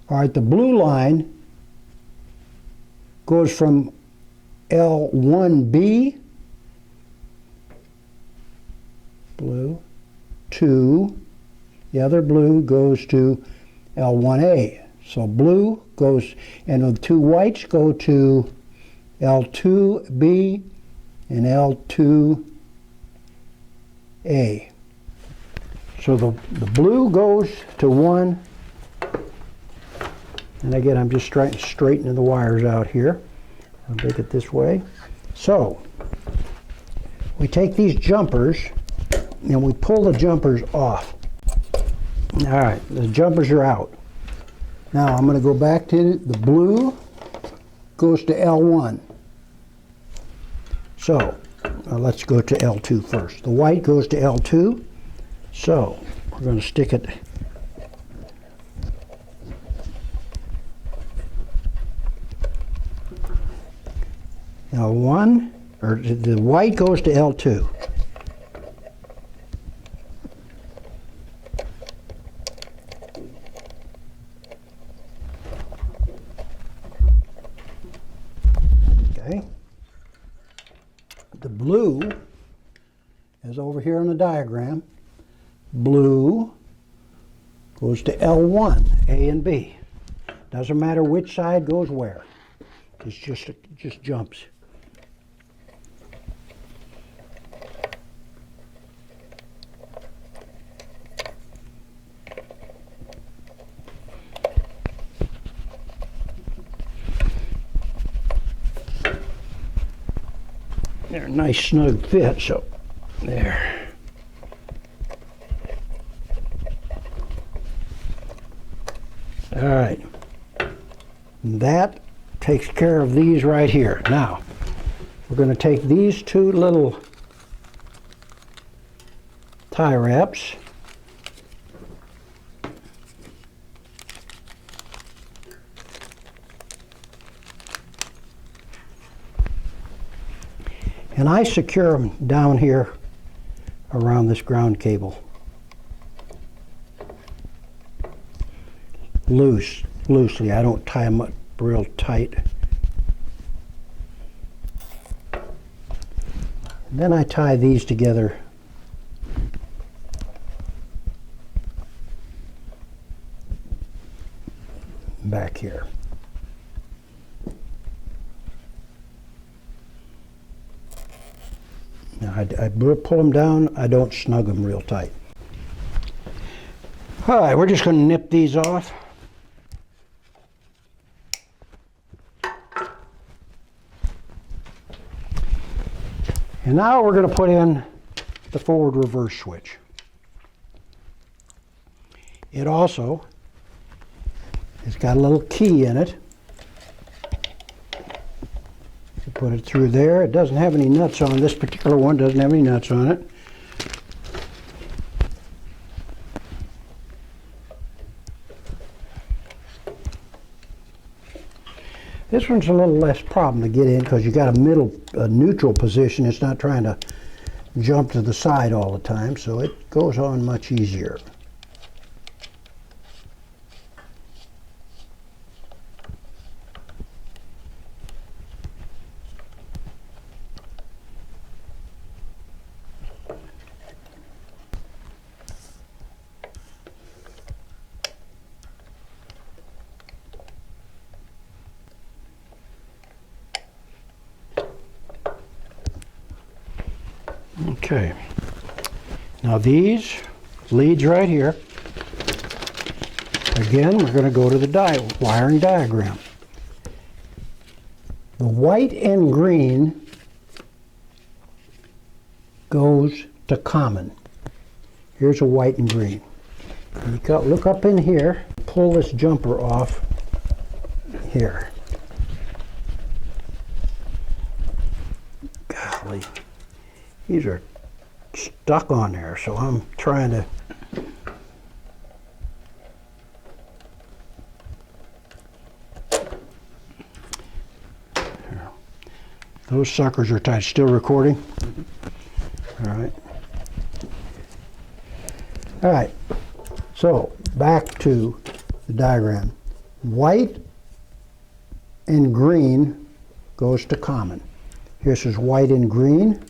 all right, the blue line goes from L1B, blue, to the other blue goes to L1A. So blue goes, and the two whites go to L2B and L2A. So the blue goes to one, and again I'm just straightening the wires out here. I'll make it this way. So we take these jumpers and we pull the jumpers off. All right, the jumpers are out. Now I'm going to go back to the blue goes to L1. So let's go to L2 first. The white goes to L2. So we're going to stick it L1, or the white goes to L2. Okay. The blue is over here on the diagram. Blue goes to L1, A and B. Doesn't matter which side goes where. It just jumps. They're a nice snug fit, so there. All right. That takes care of these right here. Now, we're going to take these two little tie wraps. And I secure them down here around this ground cable. Loosely. I don't tie them up real tight. And then I tie these together back here. Now I pull them down, I don't snug them real tight. All right, we're just going to nip these off. And now we're going to put in the forward reverse switch. It also has got a little key in it. You put it through there. It doesn't have any nuts on it. This particular one doesn't have any nuts on it. This one's a little less problem to get in because you got a neutral position. It's not trying to jump to the side all the time, so it goes on much easier. Okay, now these leads right here, again, we're going to go to the wiring diagram. The white and green goes to common. Here's a white and green. You look up in here, pull this jumper off here. Golly. These are stuck on there, so I'm trying to those suckers are tight. Still recording? Mm-hmm. All right, so back to the diagram. White and green goes to common. Here's white and green.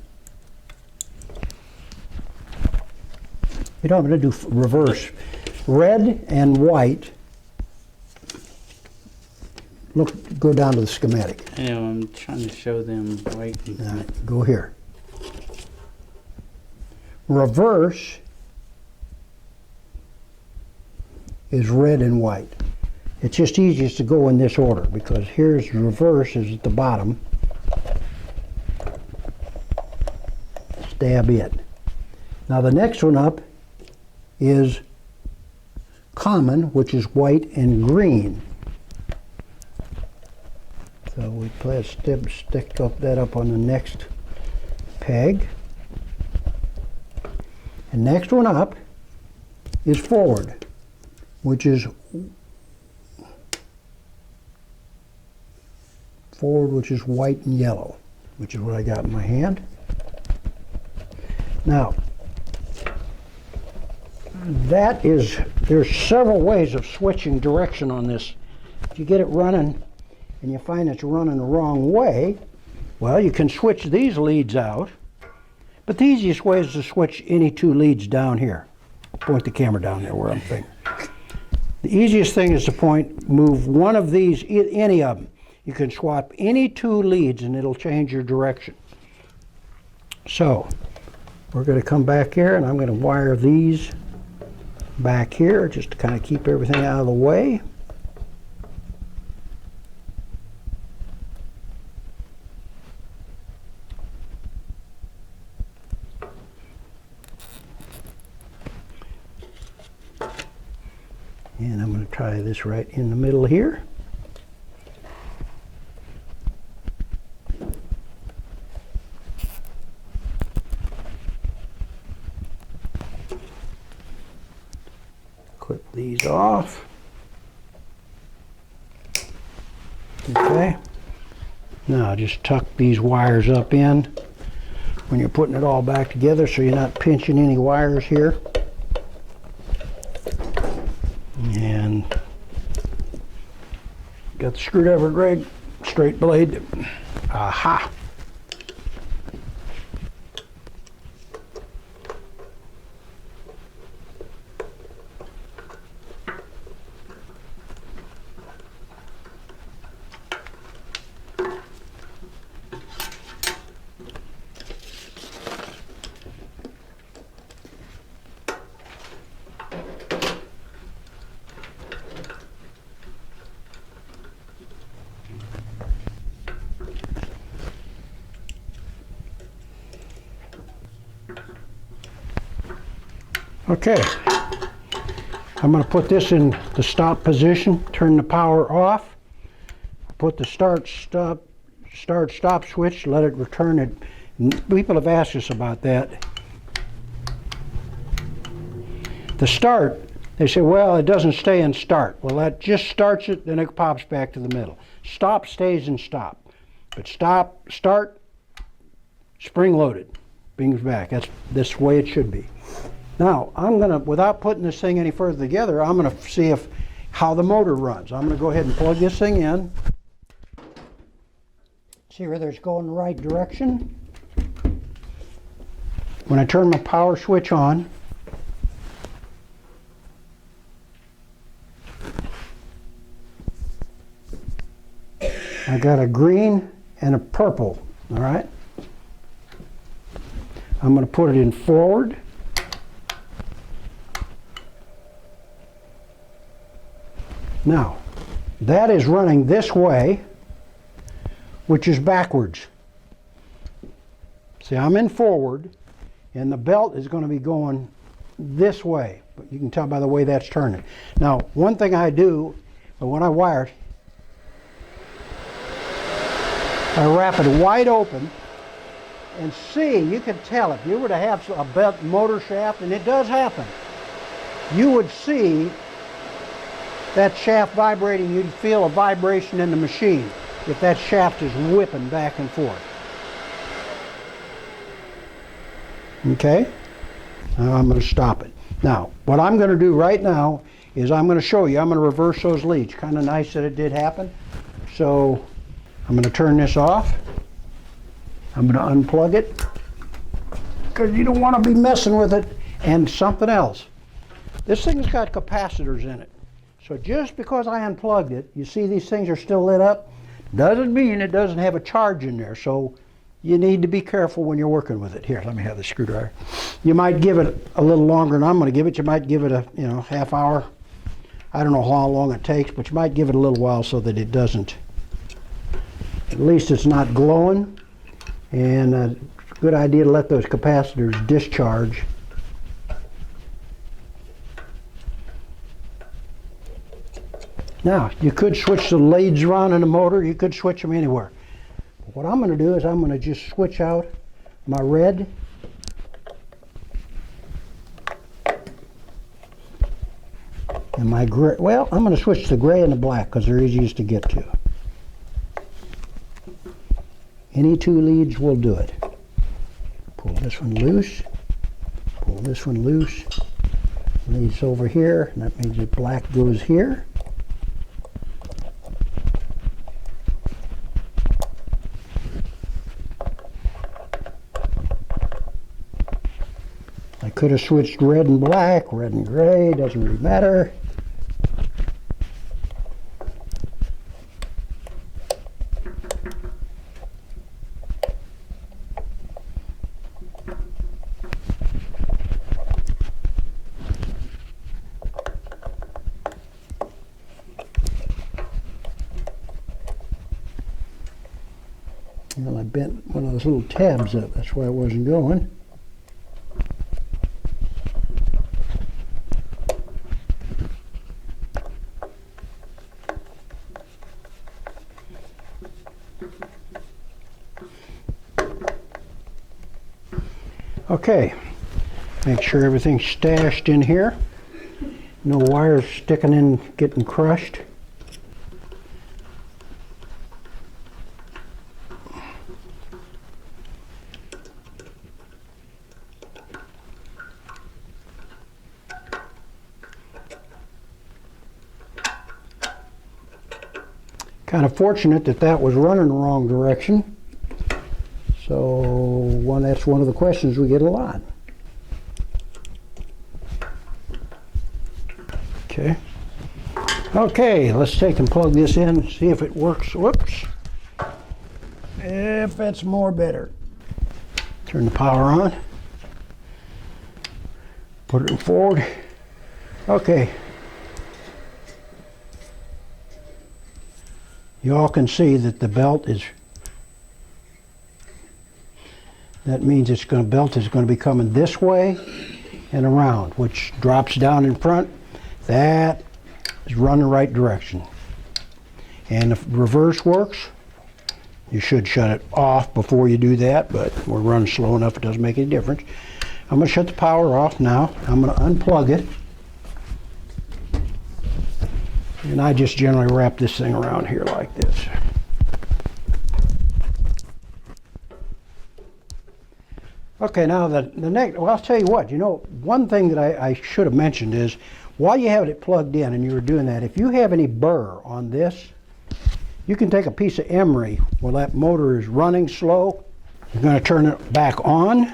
You know, I'm going to do reverse. Red and white. Look, go down to the schematic. I know, I'm trying to show them white and Go here. Reverse is red and white. It's just easiest to go in this order because here's reverse is at the bottom. Stab it. Now the next one up is common, which is white and green. So we stick that up on the next peg. And next one up is forward, which is white and yellow, which is what I got in my hand. Now, there's several ways of switching direction on this. If you get it running and you find it's running the wrong way, well, you can switch these leads out. But the easiest way is to switch any two leads down here. Point the camera down there where I'm thinking. The easiest thing is to move one of these, any of them. You can swap any two leads and it'll change your direction. So, we're going to come back here and I'm going to wire these back here just to kind of keep everything out of the way. And I'm going to tie this right in the middle here. Clip these off. Okay. Now just tuck these wires up in. when you're putting it all back together so you're not pinching any wires here. And got the screwdriver, Greg, straight blade. Aha! Okay, I'm going to put this in the stop position, turn the power off, put the start stop switch, let it return it. People have asked us about that. The start, they say, well, it doesn't stay in start. Well, that just starts it, then it pops back to the middle. Stop stays in stop, but start, spring loaded, brings back. That's this way it should be. Now, I'm going to, without putting this thing any further together, I'm going to see how the motor runs. I'm going to go ahead and plug this thing in. See whether it's going the right direction. When I turn my power switch on, I got a green and a purple, all right? I'm going to put it in forward. Now, that is running this way, which is backwards. See, I'm in forward, and the belt is going to be going this way. But you can tell by the way that's turning. Now, one thing I do, when I wire it, I wrap it wide open, and see, you can tell if you were to have a belt motor shaft, and it does happen, you would see that shaft vibrating. You'd feel a vibration in the machine if that shaft is whipping back and forth. Okay? Now I'm going to stop it. Now, what I'm going to do right now is I'm going to show you. I'm going to reverse those leads. Kind of nice that it did happen. So I'm going to turn this off. I'm going to unplug it because you don't want to be messing with it. And something else. This thing's got capacitors in it. So just because I unplugged it, you see these things are still lit up, doesn't mean it doesn't have a charge in there. So you need to be careful when you're working with it. Here, let me have the screwdriver. You might give it a little longer than I'm going to give it. You might give it a half hour. I don't know how long it takes, but you might give it a little while so that it doesn't. At least it's not glowing. And it's a good idea to let those capacitors discharge. Now, you could switch the leads around in the motor. You could switch them anywhere. But what I'm going to do is I'm going to just switch out my red and my gray. Well, I'm going to switch the gray and the black because they're easiest to get to. Any two leads will do it. Pull this one loose. Pull this one loose. Leads over here, and that means the black goes here. I could have switched red and black, red and gray, doesn't really matter. Well, I bent one of those little tabs up, that's why it wasn't going. Okay, make sure everything's stashed in here. No wires sticking in, getting crushed. Kind of fortunate that that was running the wrong direction. So that's one of the questions we get a lot. Okay. Okay, let's take and plug this in and see if it works. Whoops. If it's more better. Turn the power on. Put it forward. Okay. You all can see that the belt is, that means belt is going to be coming this way and around, which drops down in front. That is running the right direction. And if reverse works, you should shut it off before you do that, but we're running slow enough it doesn't make any difference. I'm going to shut the power off now. I'm going to unplug it. And I just generally wrap this thing around here like this. Okay, now the next, well, I'll tell you what, one thing that I should have mentioned is, while you have it plugged in and you were doing that, if you have any burr on this, you can take a piece of emery while that motor is running slow. You're going to turn it back on.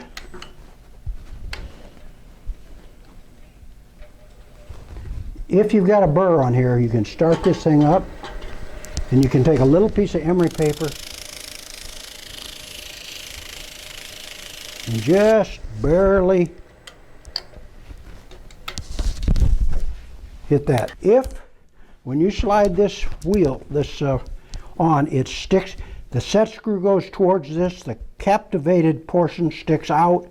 If you've got a burr on here, you can start this thing up, and you can take a little piece of emery paper and just barely hit that. If, when you slide this wheel, on, it sticks, the set screw goes towards this, the captivated portion sticks out.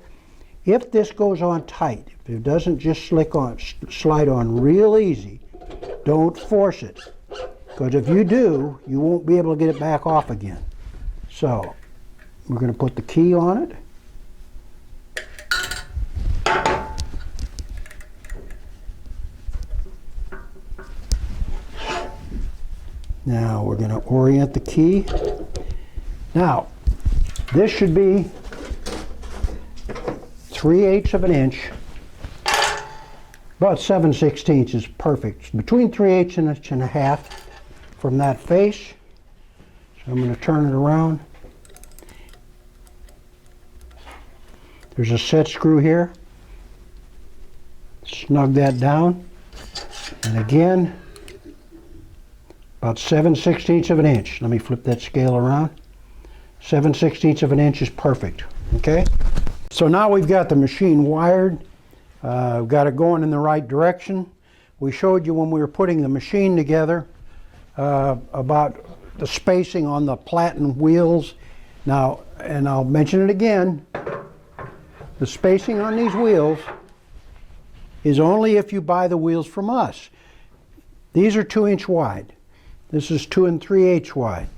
If this goes on tight, if it doesn't just slide on real easy, don't force it. Because if you do, you won't be able to get it back off again. So, we're going to put the key on it. Now we're going to orient the key. Now, this should be 3/8 of an inch. About 7/16 is perfect. Between 3/8 and 1.5 from that face. So I'm going to turn it around. There's a set screw here. Snug that down. And again, about 7/16 of an inch. Let me flip that scale around. 7/16 of an inch is perfect. Okay? So now we've got the machine wired. We've got it going in the right direction. We showed you when we were putting the machine together about the spacing on the Platen wheels. Now, and I'll mention it again, the spacing on these wheels is only if you buy the wheels from us. These are 2-inch wide. This is 2 3/8 wide.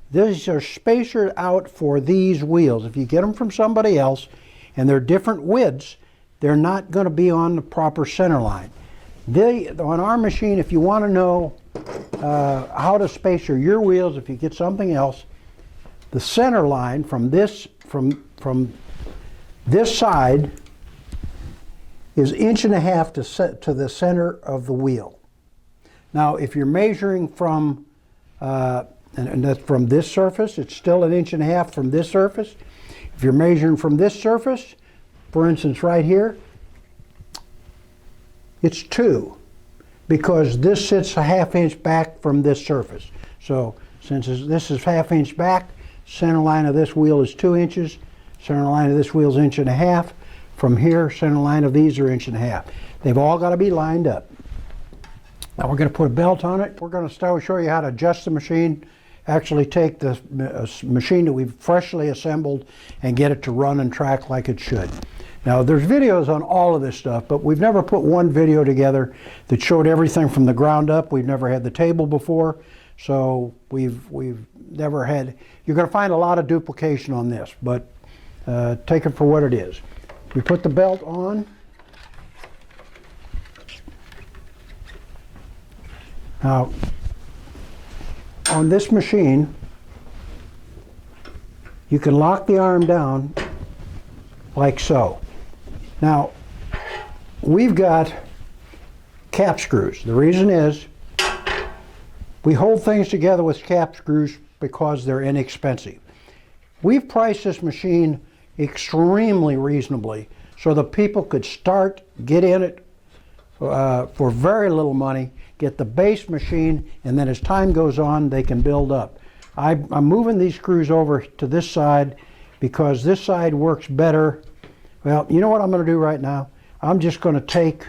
These are spacered out for these wheels. If you get them from somebody else and they're different widths, they're not going to be on the proper center line. On our machine, if you want to know how to space your wheels, if you get something else, the center line from this side is 1.5 inches to the center of the wheel. Now, if you're measuring from and that's from this surface, it's still 1.5 inches from this surface. If you're measuring from this surface, for instance right here, it's 2, because this sits 1/2 inch back from this surface. So since this is 1/2 inch back, center line of this wheel is 2 inches, center line of this wheel is 1.5 inches. From here, center line of these are 1.5 inches. They've all got to be lined up. Now we're going to put a belt on it. We're going to show you how to adjust the machine, actually take the machine that we've freshly assembled and get it to run and track like it should. Now there's videos on all of this stuff, but we've never put one video together that showed everything from the ground up. We've never had the table before, so we've never had, you're going to find a lot of duplication on this, but take it for what it is. We put the belt on. Now, on this machine, you can lock the arm down like so. Now, we've got cap screws. The reason is We hold things together with cap screws because they're inexpensive. We've priced this machine extremely reasonably so that people could start, get in it for very little money, get the base machine, and then as time goes on, they can build up. I'm moving these screws over to this side because this side works better. Well, you know what I'm going to do right now? I'm just going to take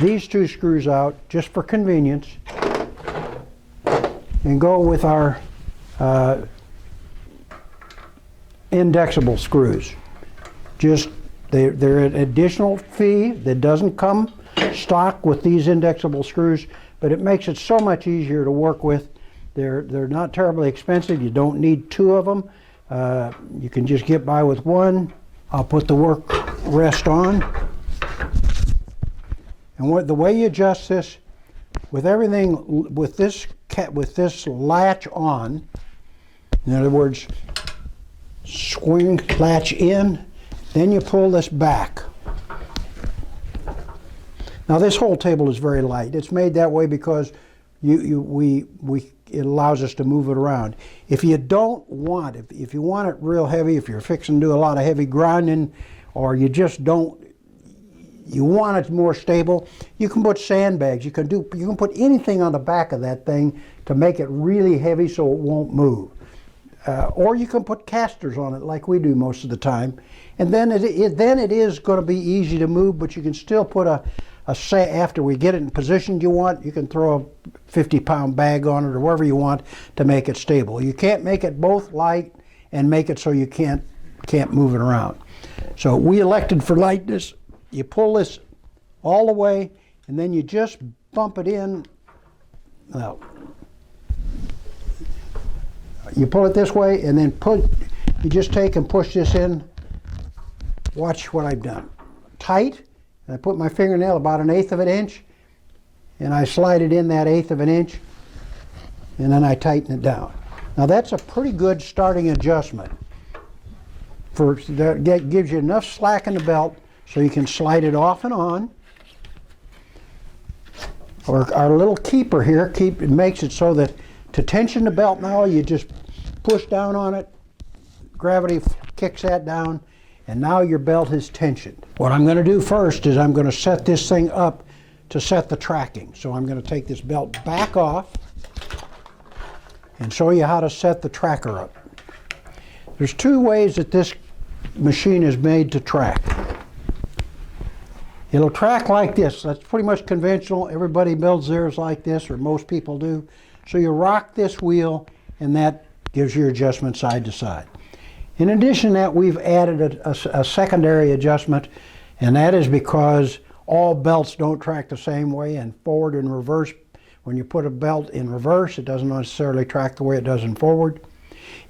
these two screws out just for convenience and go with our indexable screws. Just they're an additional fee that doesn't come stock with these indexable screws, but it makes it so much easier to work with. They're not terribly expensive. You don't need two of them. You can just get by with one. I'll put the work rest on. And the way you adjust this, with everything, with this latch on, in other words, swing latch in, then you pull this back. Now this whole table is very light. It's made that way because it allows us to move it around. If you don't want, if you want it real heavy, if you're fixing to do a lot of heavy grinding, or you just don't, you want it more stable, you can put sandbags. You can put anything on the back of that thing to make it really heavy so it won't move. Or you can put casters on it like we do most of the time, and then it is going to be easy to move. But you can still put after we get it in position you want, you can throw a 50-pound bag on it or wherever you want to make it stable. You can't make it both light and make it so you can't move it around. So we elected for lightness. You pull this all the way, and then you just bump it in. Well, you pull it this way, and then you just take and push this in. Watch what I've done. Tight, and I put my fingernail about 1/8 of an inch, and I slide it in that 1/8 of an inch, and then I tighten it down. Now that's a pretty good starting adjustment. That gives you enough slack in the belt so you can slide it off and on. Or our little keeper here, it makes it so that to tension the belt now, you just push down on it, gravity kicks that down, and now your belt is tensioned. What I'm going to do first is I'm going to set this thing up to set the tracking. So I'm going to take this belt back off and show you how to set the tracker up. There's two ways that this machine is made to track. It'll track like this. That's pretty much conventional. Everybody builds theirs like this, or most people do. So you rock this wheel, and that gives you adjustment side to side. In addition to that, we've added a secondary adjustment, and that is because all belts don't track the same way, and forward and reverse. When you put a belt in reverse, it doesn't necessarily track the way it does in forward.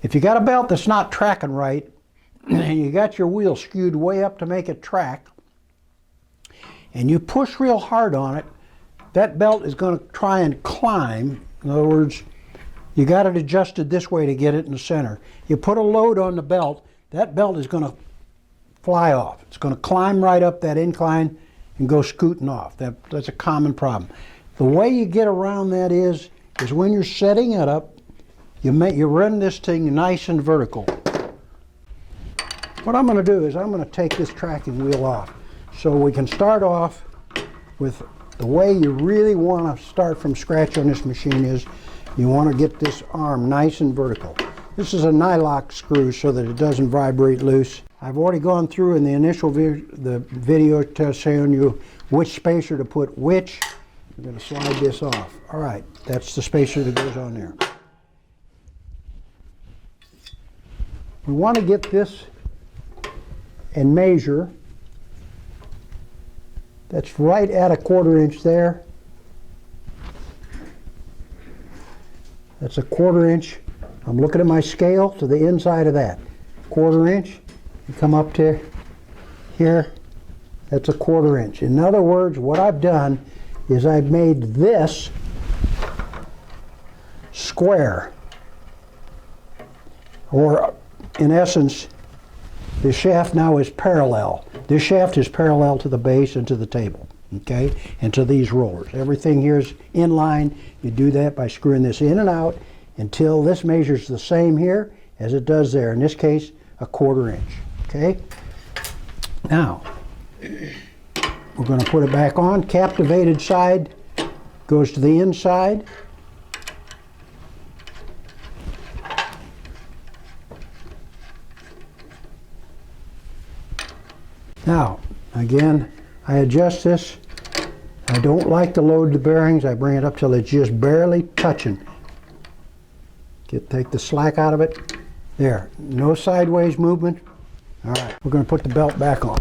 If you got a belt that's not tracking right, and you got your wheel skewed way up to make it track, and you push real hard on it, that belt is going to try and climb. In other words, you got it adjusted this way to get it in the center. You put a load on the belt, that belt is going to fly off. It's going to climb right up that incline and go scooting off. That's a common problem. The way you get around that is when you're setting it up, you run this thing nice and vertical. What I'm going to do is I'm going to take this tracking wheel off. So we can start off with the way you really want to start from scratch on this machine is you want to get this arm nice and vertical. This is a nylock screw so that it doesn't vibrate loose. I've already gone through in the initial video showing you which spacer to put which. I'm going to slide this off. All right, that's the spacer that goes on there. We want to get this and measure. That's right at a 1/4 inch there. That's a 1/4 inch. I'm looking at my scale to the inside of that. 1/4 inch. You come up to here. That's a 1/4 inch. In other words, what I've done is I've made this square. Or in essence, the shaft now is parallel. This shaft is parallel to the base and to the table. okay, into these rollers. Everything here is in line. You do that by screwing this in and out until this measures the same here as it does there. In this case, a 1/4 inch, okay? Now, we're going to put it back on. Captivated side goes to the inside. Now, again, I adjust this. I don't like to load the bearings. I bring it up till it's just barely touching. Take the slack out of it. There, no sideways movement. All right, we're going to put the belt back on.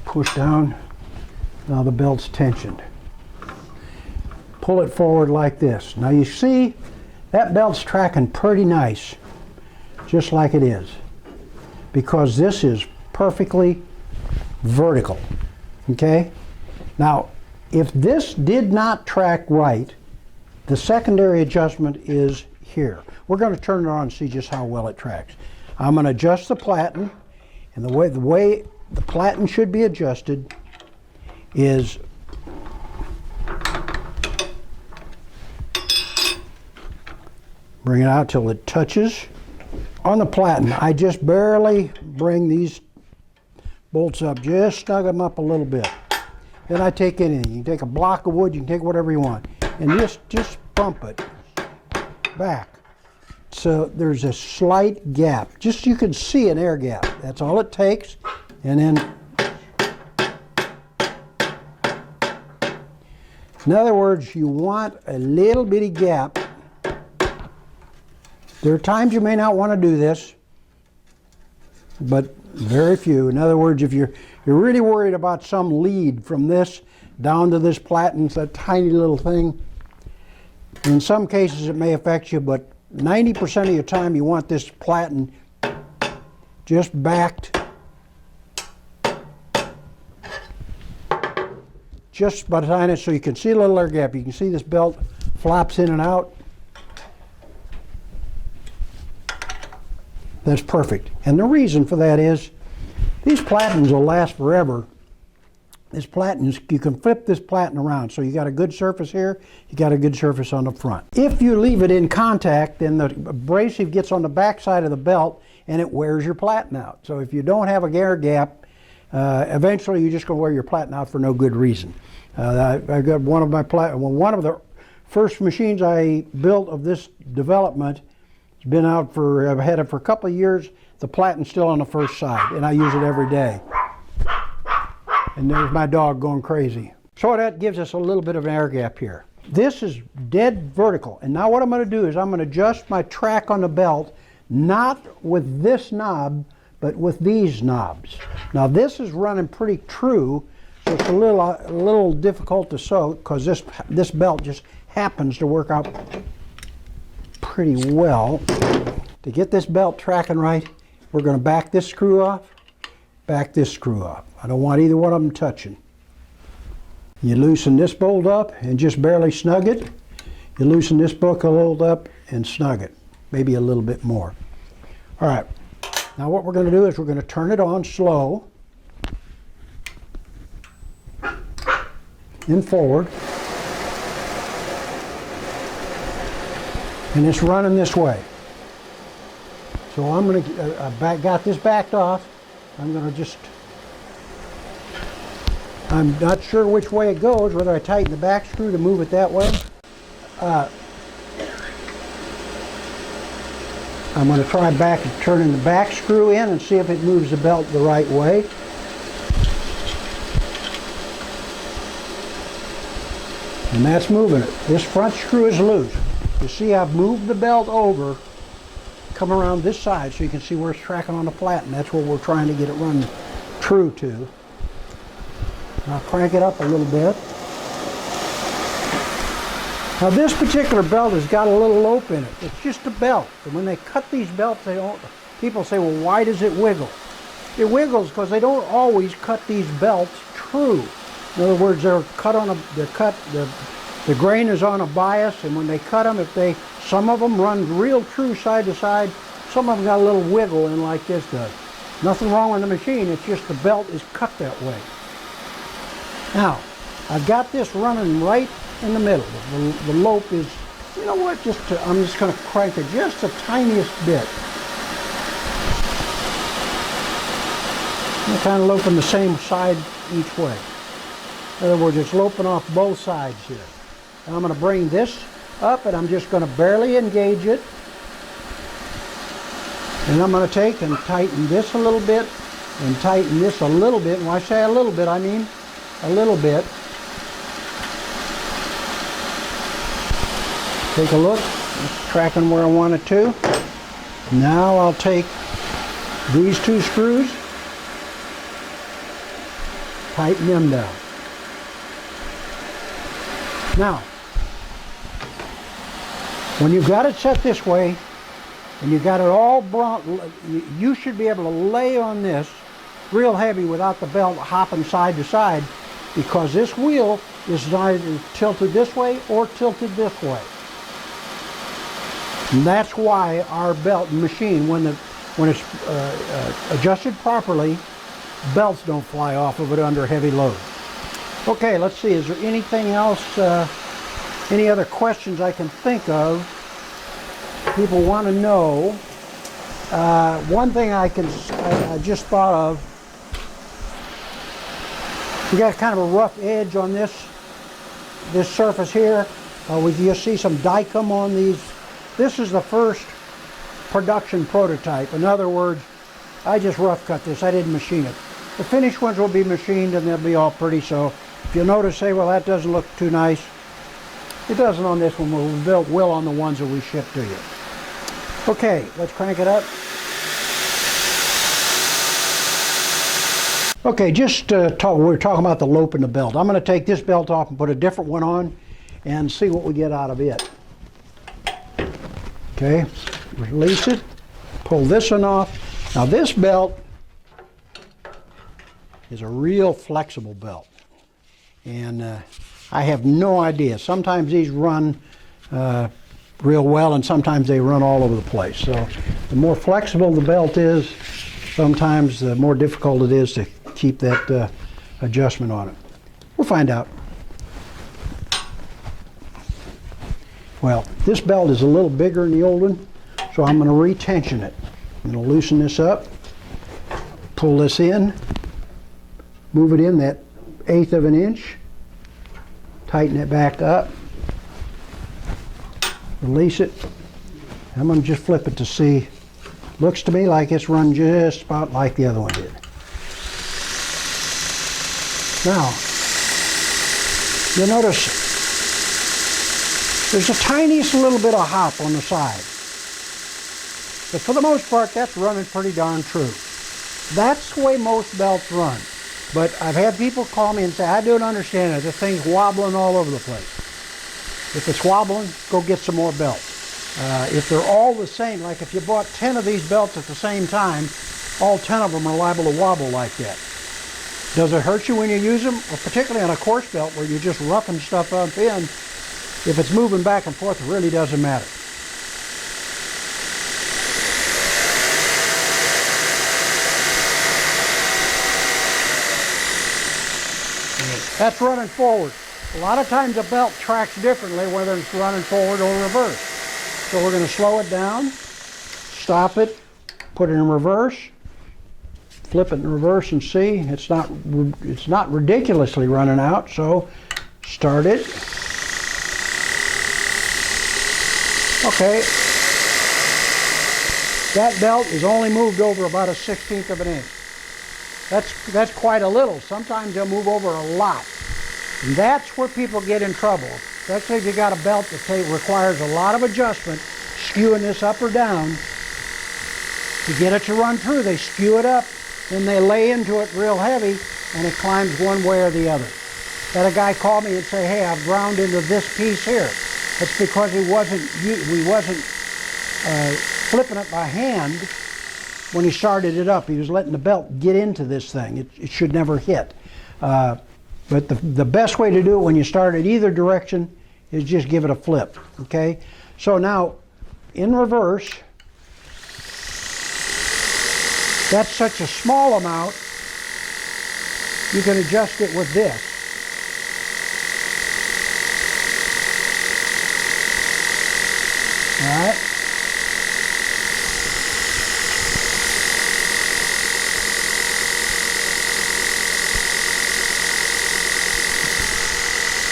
Push down. Now the belt's tensioned. Pull it forward like this. Now you see, that belt's tracking pretty nice, just like it is, because this is perfectly vertical, okay? Now, if this did not track right, the secondary adjustment is here. We're going to turn it on and see just how well it tracks. I'm going to adjust the platen, and the way the platen should be adjusted is bring it out till it touches. On the platen, I just barely bring these bolts up, just snug them up a little bit. Then I take anything. You can take a block of wood, you can take whatever you want, and just bump it back. So there's a slight gap. Just you can see an air gap. That's all it takes. And then, in other words, you want a little bitty gap. There are times you may not want to do this, but very few. In other words, if you're really worried about some lead from this down to this platen, it's that tiny little thing. In some cases it may affect you, but 90% of your time you want this platen just backed just behind it so you can see a little air gap. You can see this belt flops in and out. That's perfect. And the reason for that is these platens will last forever. This platen, you can flip this platen around. So you got a good surface here, you got a good surface on the front. If you leave it in contact, then the abrasive gets on the back side of the belt and it wears your platen out. So if you don't have a air gap, eventually you're just going to wear your platen out for no good reason. I got one of my one of the first machines I built of this development. It's been out for, I've had it for a couple of years. The platen's still on the first side, and I use it every day. And there's my dog going crazy. So that gives us a little bit of an air gap here. This is dead vertical. And now what I'm going to do is I'm going to adjust my track on the belt, not with this knob, but with these knobs. Now this is running pretty true, so it's a little difficult to sew because this belt just happens to work out pretty well. To get this belt tracking right, we're going to back this screw off, back this screw off. I don't want either one of them touching. You loosen this bolt up and just barely snug it. You loosen this bolt up and snug it, maybe a little bit more. All right, now what we're going to do is we're going to turn it on slow and forward. And it's running this way. So I'm going to, got this backed off. I'm going to just, I'm not sure which way it goes, whether I tighten the back screw to move it that way. I'm going to try turning the back screw in and see if it moves the belt the right way. And that's moving it. This front screw is loose. You see I've moved the belt over, come around this side so you can see where it's tracking on the platen. That's what we're trying to get it run true to. I'll crank it up a little bit. Now this particular belt has got a little lope in it. It's just a belt. And when they cut these belts, people say, well, why does it wiggle? It wiggles because they don't always cut these belts true. In other words, the grain is on a bias, and when they cut them, some of them run real true side to side, Some of them got a little wiggle in like this does. Nothing wrong with the machine, it's just the belt is cut that way. Now, I've got this running right in the middle. The lope is, you know what, I'm just going to crank it just the tiniest bit. I'm kind of loping the same side each way. In other words, it's loping off both sides here. And I'm going to bring this up and I'm just going to barely engage it. And I'm going to take and tighten this a little bit and tighten this a little bit. When I say a little bit, I mean a little bit. Take a look. It's tracking where I want it to. Now I'll take these two screws, tighten them down. Now, when you've got it set this way, and you've got it all brought, you should be able to lay on this real heavy without the belt hopping side to side, because this wheel is either tilted this way or tilted this way. And that's why our belt machine, when it's adjusted properly, belts don't fly off of it under heavy load. Okay, let's see, is there anything else, any other questions I can think of? People want to know. One thing I just thought of, we got kind of a rough edge on this surface here. You'll see some dicum on these. This is the first production prototype. In other words, I just rough cut this. I didn't machine it. The finished ones will be machined and they'll be all pretty. So if you notice, say, well, that doesn't look too nice. It doesn't on this one. We'll will on the ones that we ship to you. Okay, let's crank it up. Okay, we're talking about the lope in the belt. I'm going to take this belt off and put a different one on and see what we get out of it. Okay, release it, pull this one off. Now this belt is a real flexible belt, and I have no idea. Sometimes these run real well and sometimes they run all over the place. So the more flexible the belt is, sometimes the more difficult it is to keep that adjustment on it. We'll find out. Well, this belt is a little bigger than the old one, so I'm going to retension it. I'm going to loosen this up, pull this in, move it in that 1/8 of an inch, tighten it back up, release it. I'm going to just flip it to see. Looks to me like it's run just about like the other one did. Now, you'll notice there's a tiniest little bit of hop on the side. But for the most part, that's running pretty darn true. That's the way most belts run. But I've had people call me and say, I don't understand it. The thing's wobbling all over the place. If it's wobbling, go get some more belts. If they're all the same, like if you bought 10 of these belts at the same time, all 10 of them are liable to wobble like that. Does it hurt you when you use them? Or particularly on a course belt where you're just roughing stuff up in, if it's moving back and forth, it really doesn't matter. That's running forward. A lot of times a belt tracks differently whether it's running forward or reverse. So we're going to slow it down, stop it, put it in reverse, flip it in reverse and see. It's not ridiculously running out, so start it. Okay. That belt is only moved over about a 1/16 of an inch. That's quite a little. Sometimes they'll move over a lot. And that's where people get in trouble. Especially if you got a belt that requires a lot of adjustment, skewing this up or down. To get it to run through, they skew it up, then they lay into it real heavy, and it climbs one way or the other. Had a guy call me and say, hey, I've ground into this piece here. That's because we wasn't flipping it by hand when he started it up. He was letting the belt get into this thing. It should never hit. But the best way to do it when you start it either direction is just give it a flip, okay? So now, in reverse, that's such a small amount, you can adjust it with this. All right.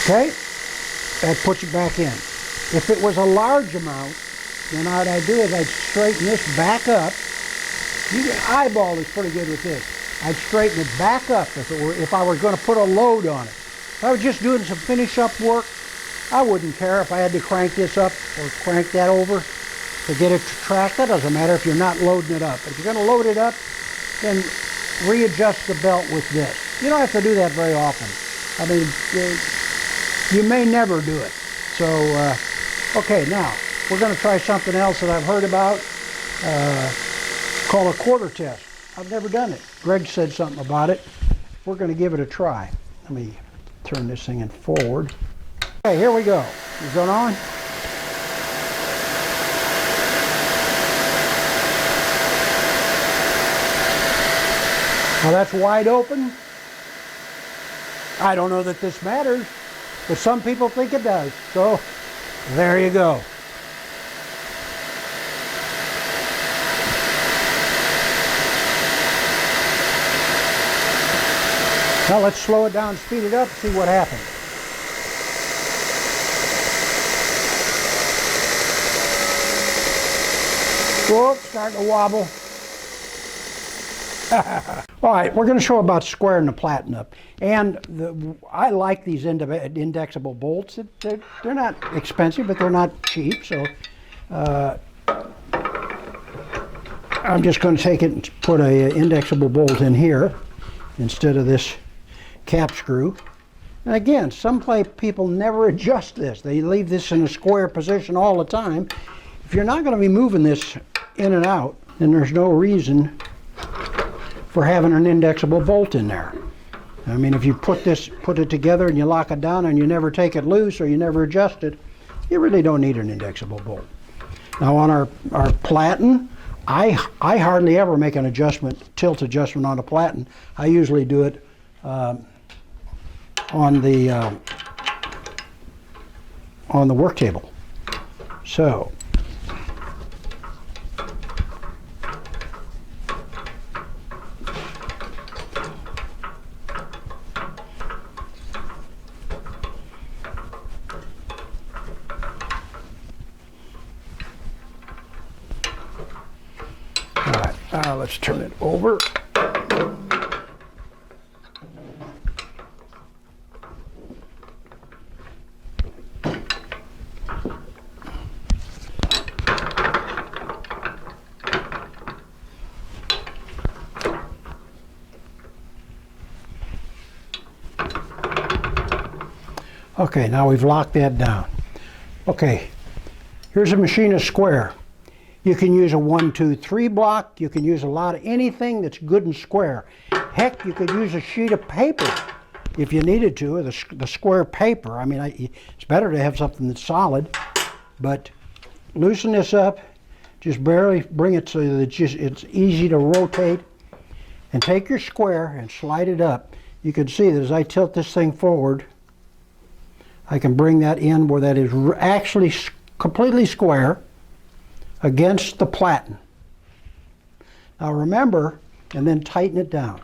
Okay, that puts it back in. If it was a large amount, then what I'd do is I'd straighten this back up. You can eyeball this pretty good with this. I'd straighten it back up if I were going to put a load on it. If I was just doing some finish up work, I wouldn't care if I had to crank this up or crank that over to get it to track. That doesn't matter if you're not loading it up. But if you're going to load it up, then readjust the belt with this. You don't have to do that very often. I mean, you may never do it. So, okay, now we're going to try something else that I've heard about called a quarter test. I've never done it. Greg said something about it. We're going to give it a try. Let me turn this thing in forward. Okay, here we go. Is that on? Well, that's wide open. I don't know that this matters, but some people think it does. So, there you go. Now let's slow it down, speed it up, see what happens. Whoop, starting to wobble. All right, we're going to show about squaring the Platen up. And I like these indexable bolts. They're not expensive, but they're not cheap. So I'm just going to take it and put a indexable bolt in here instead of this cap screw. And again, some people never adjust this. They leave this in a square position all the time. If you're not going to be moving this in and out, then there's no reason for having an indexable bolt in there. I mean, if you put it together and you lock it down and you never take it loose or you never adjust it, you really don't need an indexable bolt. Now on our Platen, I hardly ever make an tilt adjustment on a Platen. I usually do it on the work table. So let's turn it over. Okay, now we've locked that down. Okay, here's a machinist square. You can use a 1, 2, 3 block. You can use a lot of anything that's good and square. Heck, you could use a sheet of paper if you needed to, or the square paper. I mean, it's better to have something that's solid, but loosen this up. Just barely bring it so that it's easy to rotate, and take your square and slide it up. You can see that as I tilt this thing forward, I can bring that in where that is actually completely square against the Platen. Now remember, and then tighten it down.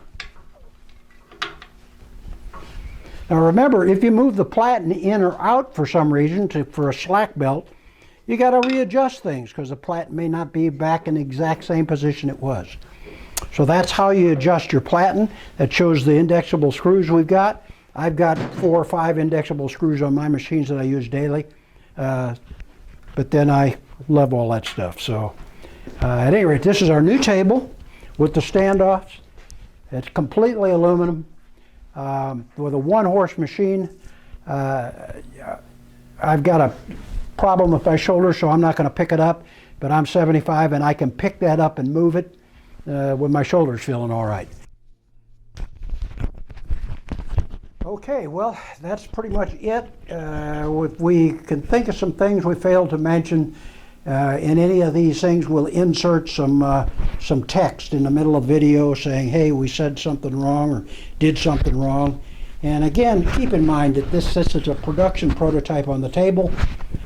Now remember, if you move the Platen in or out for some reason for a slack belt, you got to readjust things because the Platen may not be back in the exact same position it was. So that's how you adjust your Platen. That shows the indexable screws we've got. I've got 4 or 5 indexable screws on my machines that I use daily. But then I love all that stuff. So at any rate, this is our new table with the standoffs. It's completely aluminum with a 1-horse machine. I've got a problem with my shoulder, so I'm not going to pick it up, but I'm 75 and I can pick that up and move it with my shoulders feeling all right. Okay, well, that's pretty much it. If we can think of some things we failed to mention in any of these things, we'll insert some some text in the middle of video saying, hey, we said something wrong or did something wrong. And again, keep in mind that this is a production prototype on the table.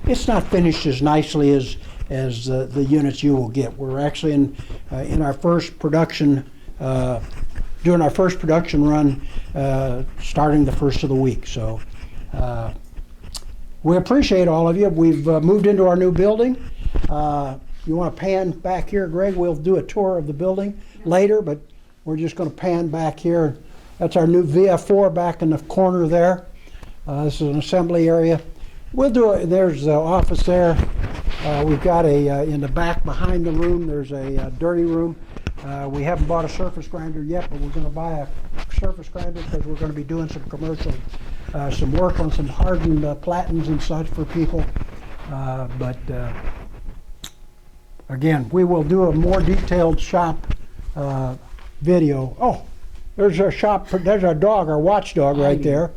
It's not finished as nicely as the units you will get. We're actually in our first production, doing our first production run, starting the first of the week. So we appreciate all of you. We've moved into our new building. You want to pan back here, Greg? We'll do a tour of the building later, but we're just going to pan back here. That's our new VF4 back in the corner there. This is an assembly area. We'll do it. There's the office there. We've got in the back behind the room, there's a dirty room. We haven't bought a surface grinder yet, but we're going to buy a surface grinder because we're going to be doing some commercial, some work on some hardened Platens and such for people. Again, we will do a more detailed shop video. Oh, there's our shop. There's our dog, our watchdog right there.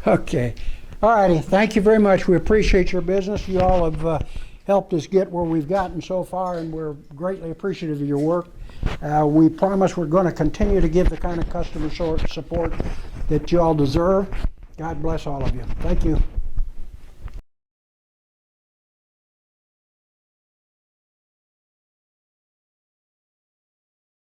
Okay. All righty. Thank you very much. We appreciate your business. You all have helped us get where we've gotten so far, and we're greatly appreciative of your work. We promise we're going to continue to give the kind of customer support that you all deserve. God bless all of you. Thank you.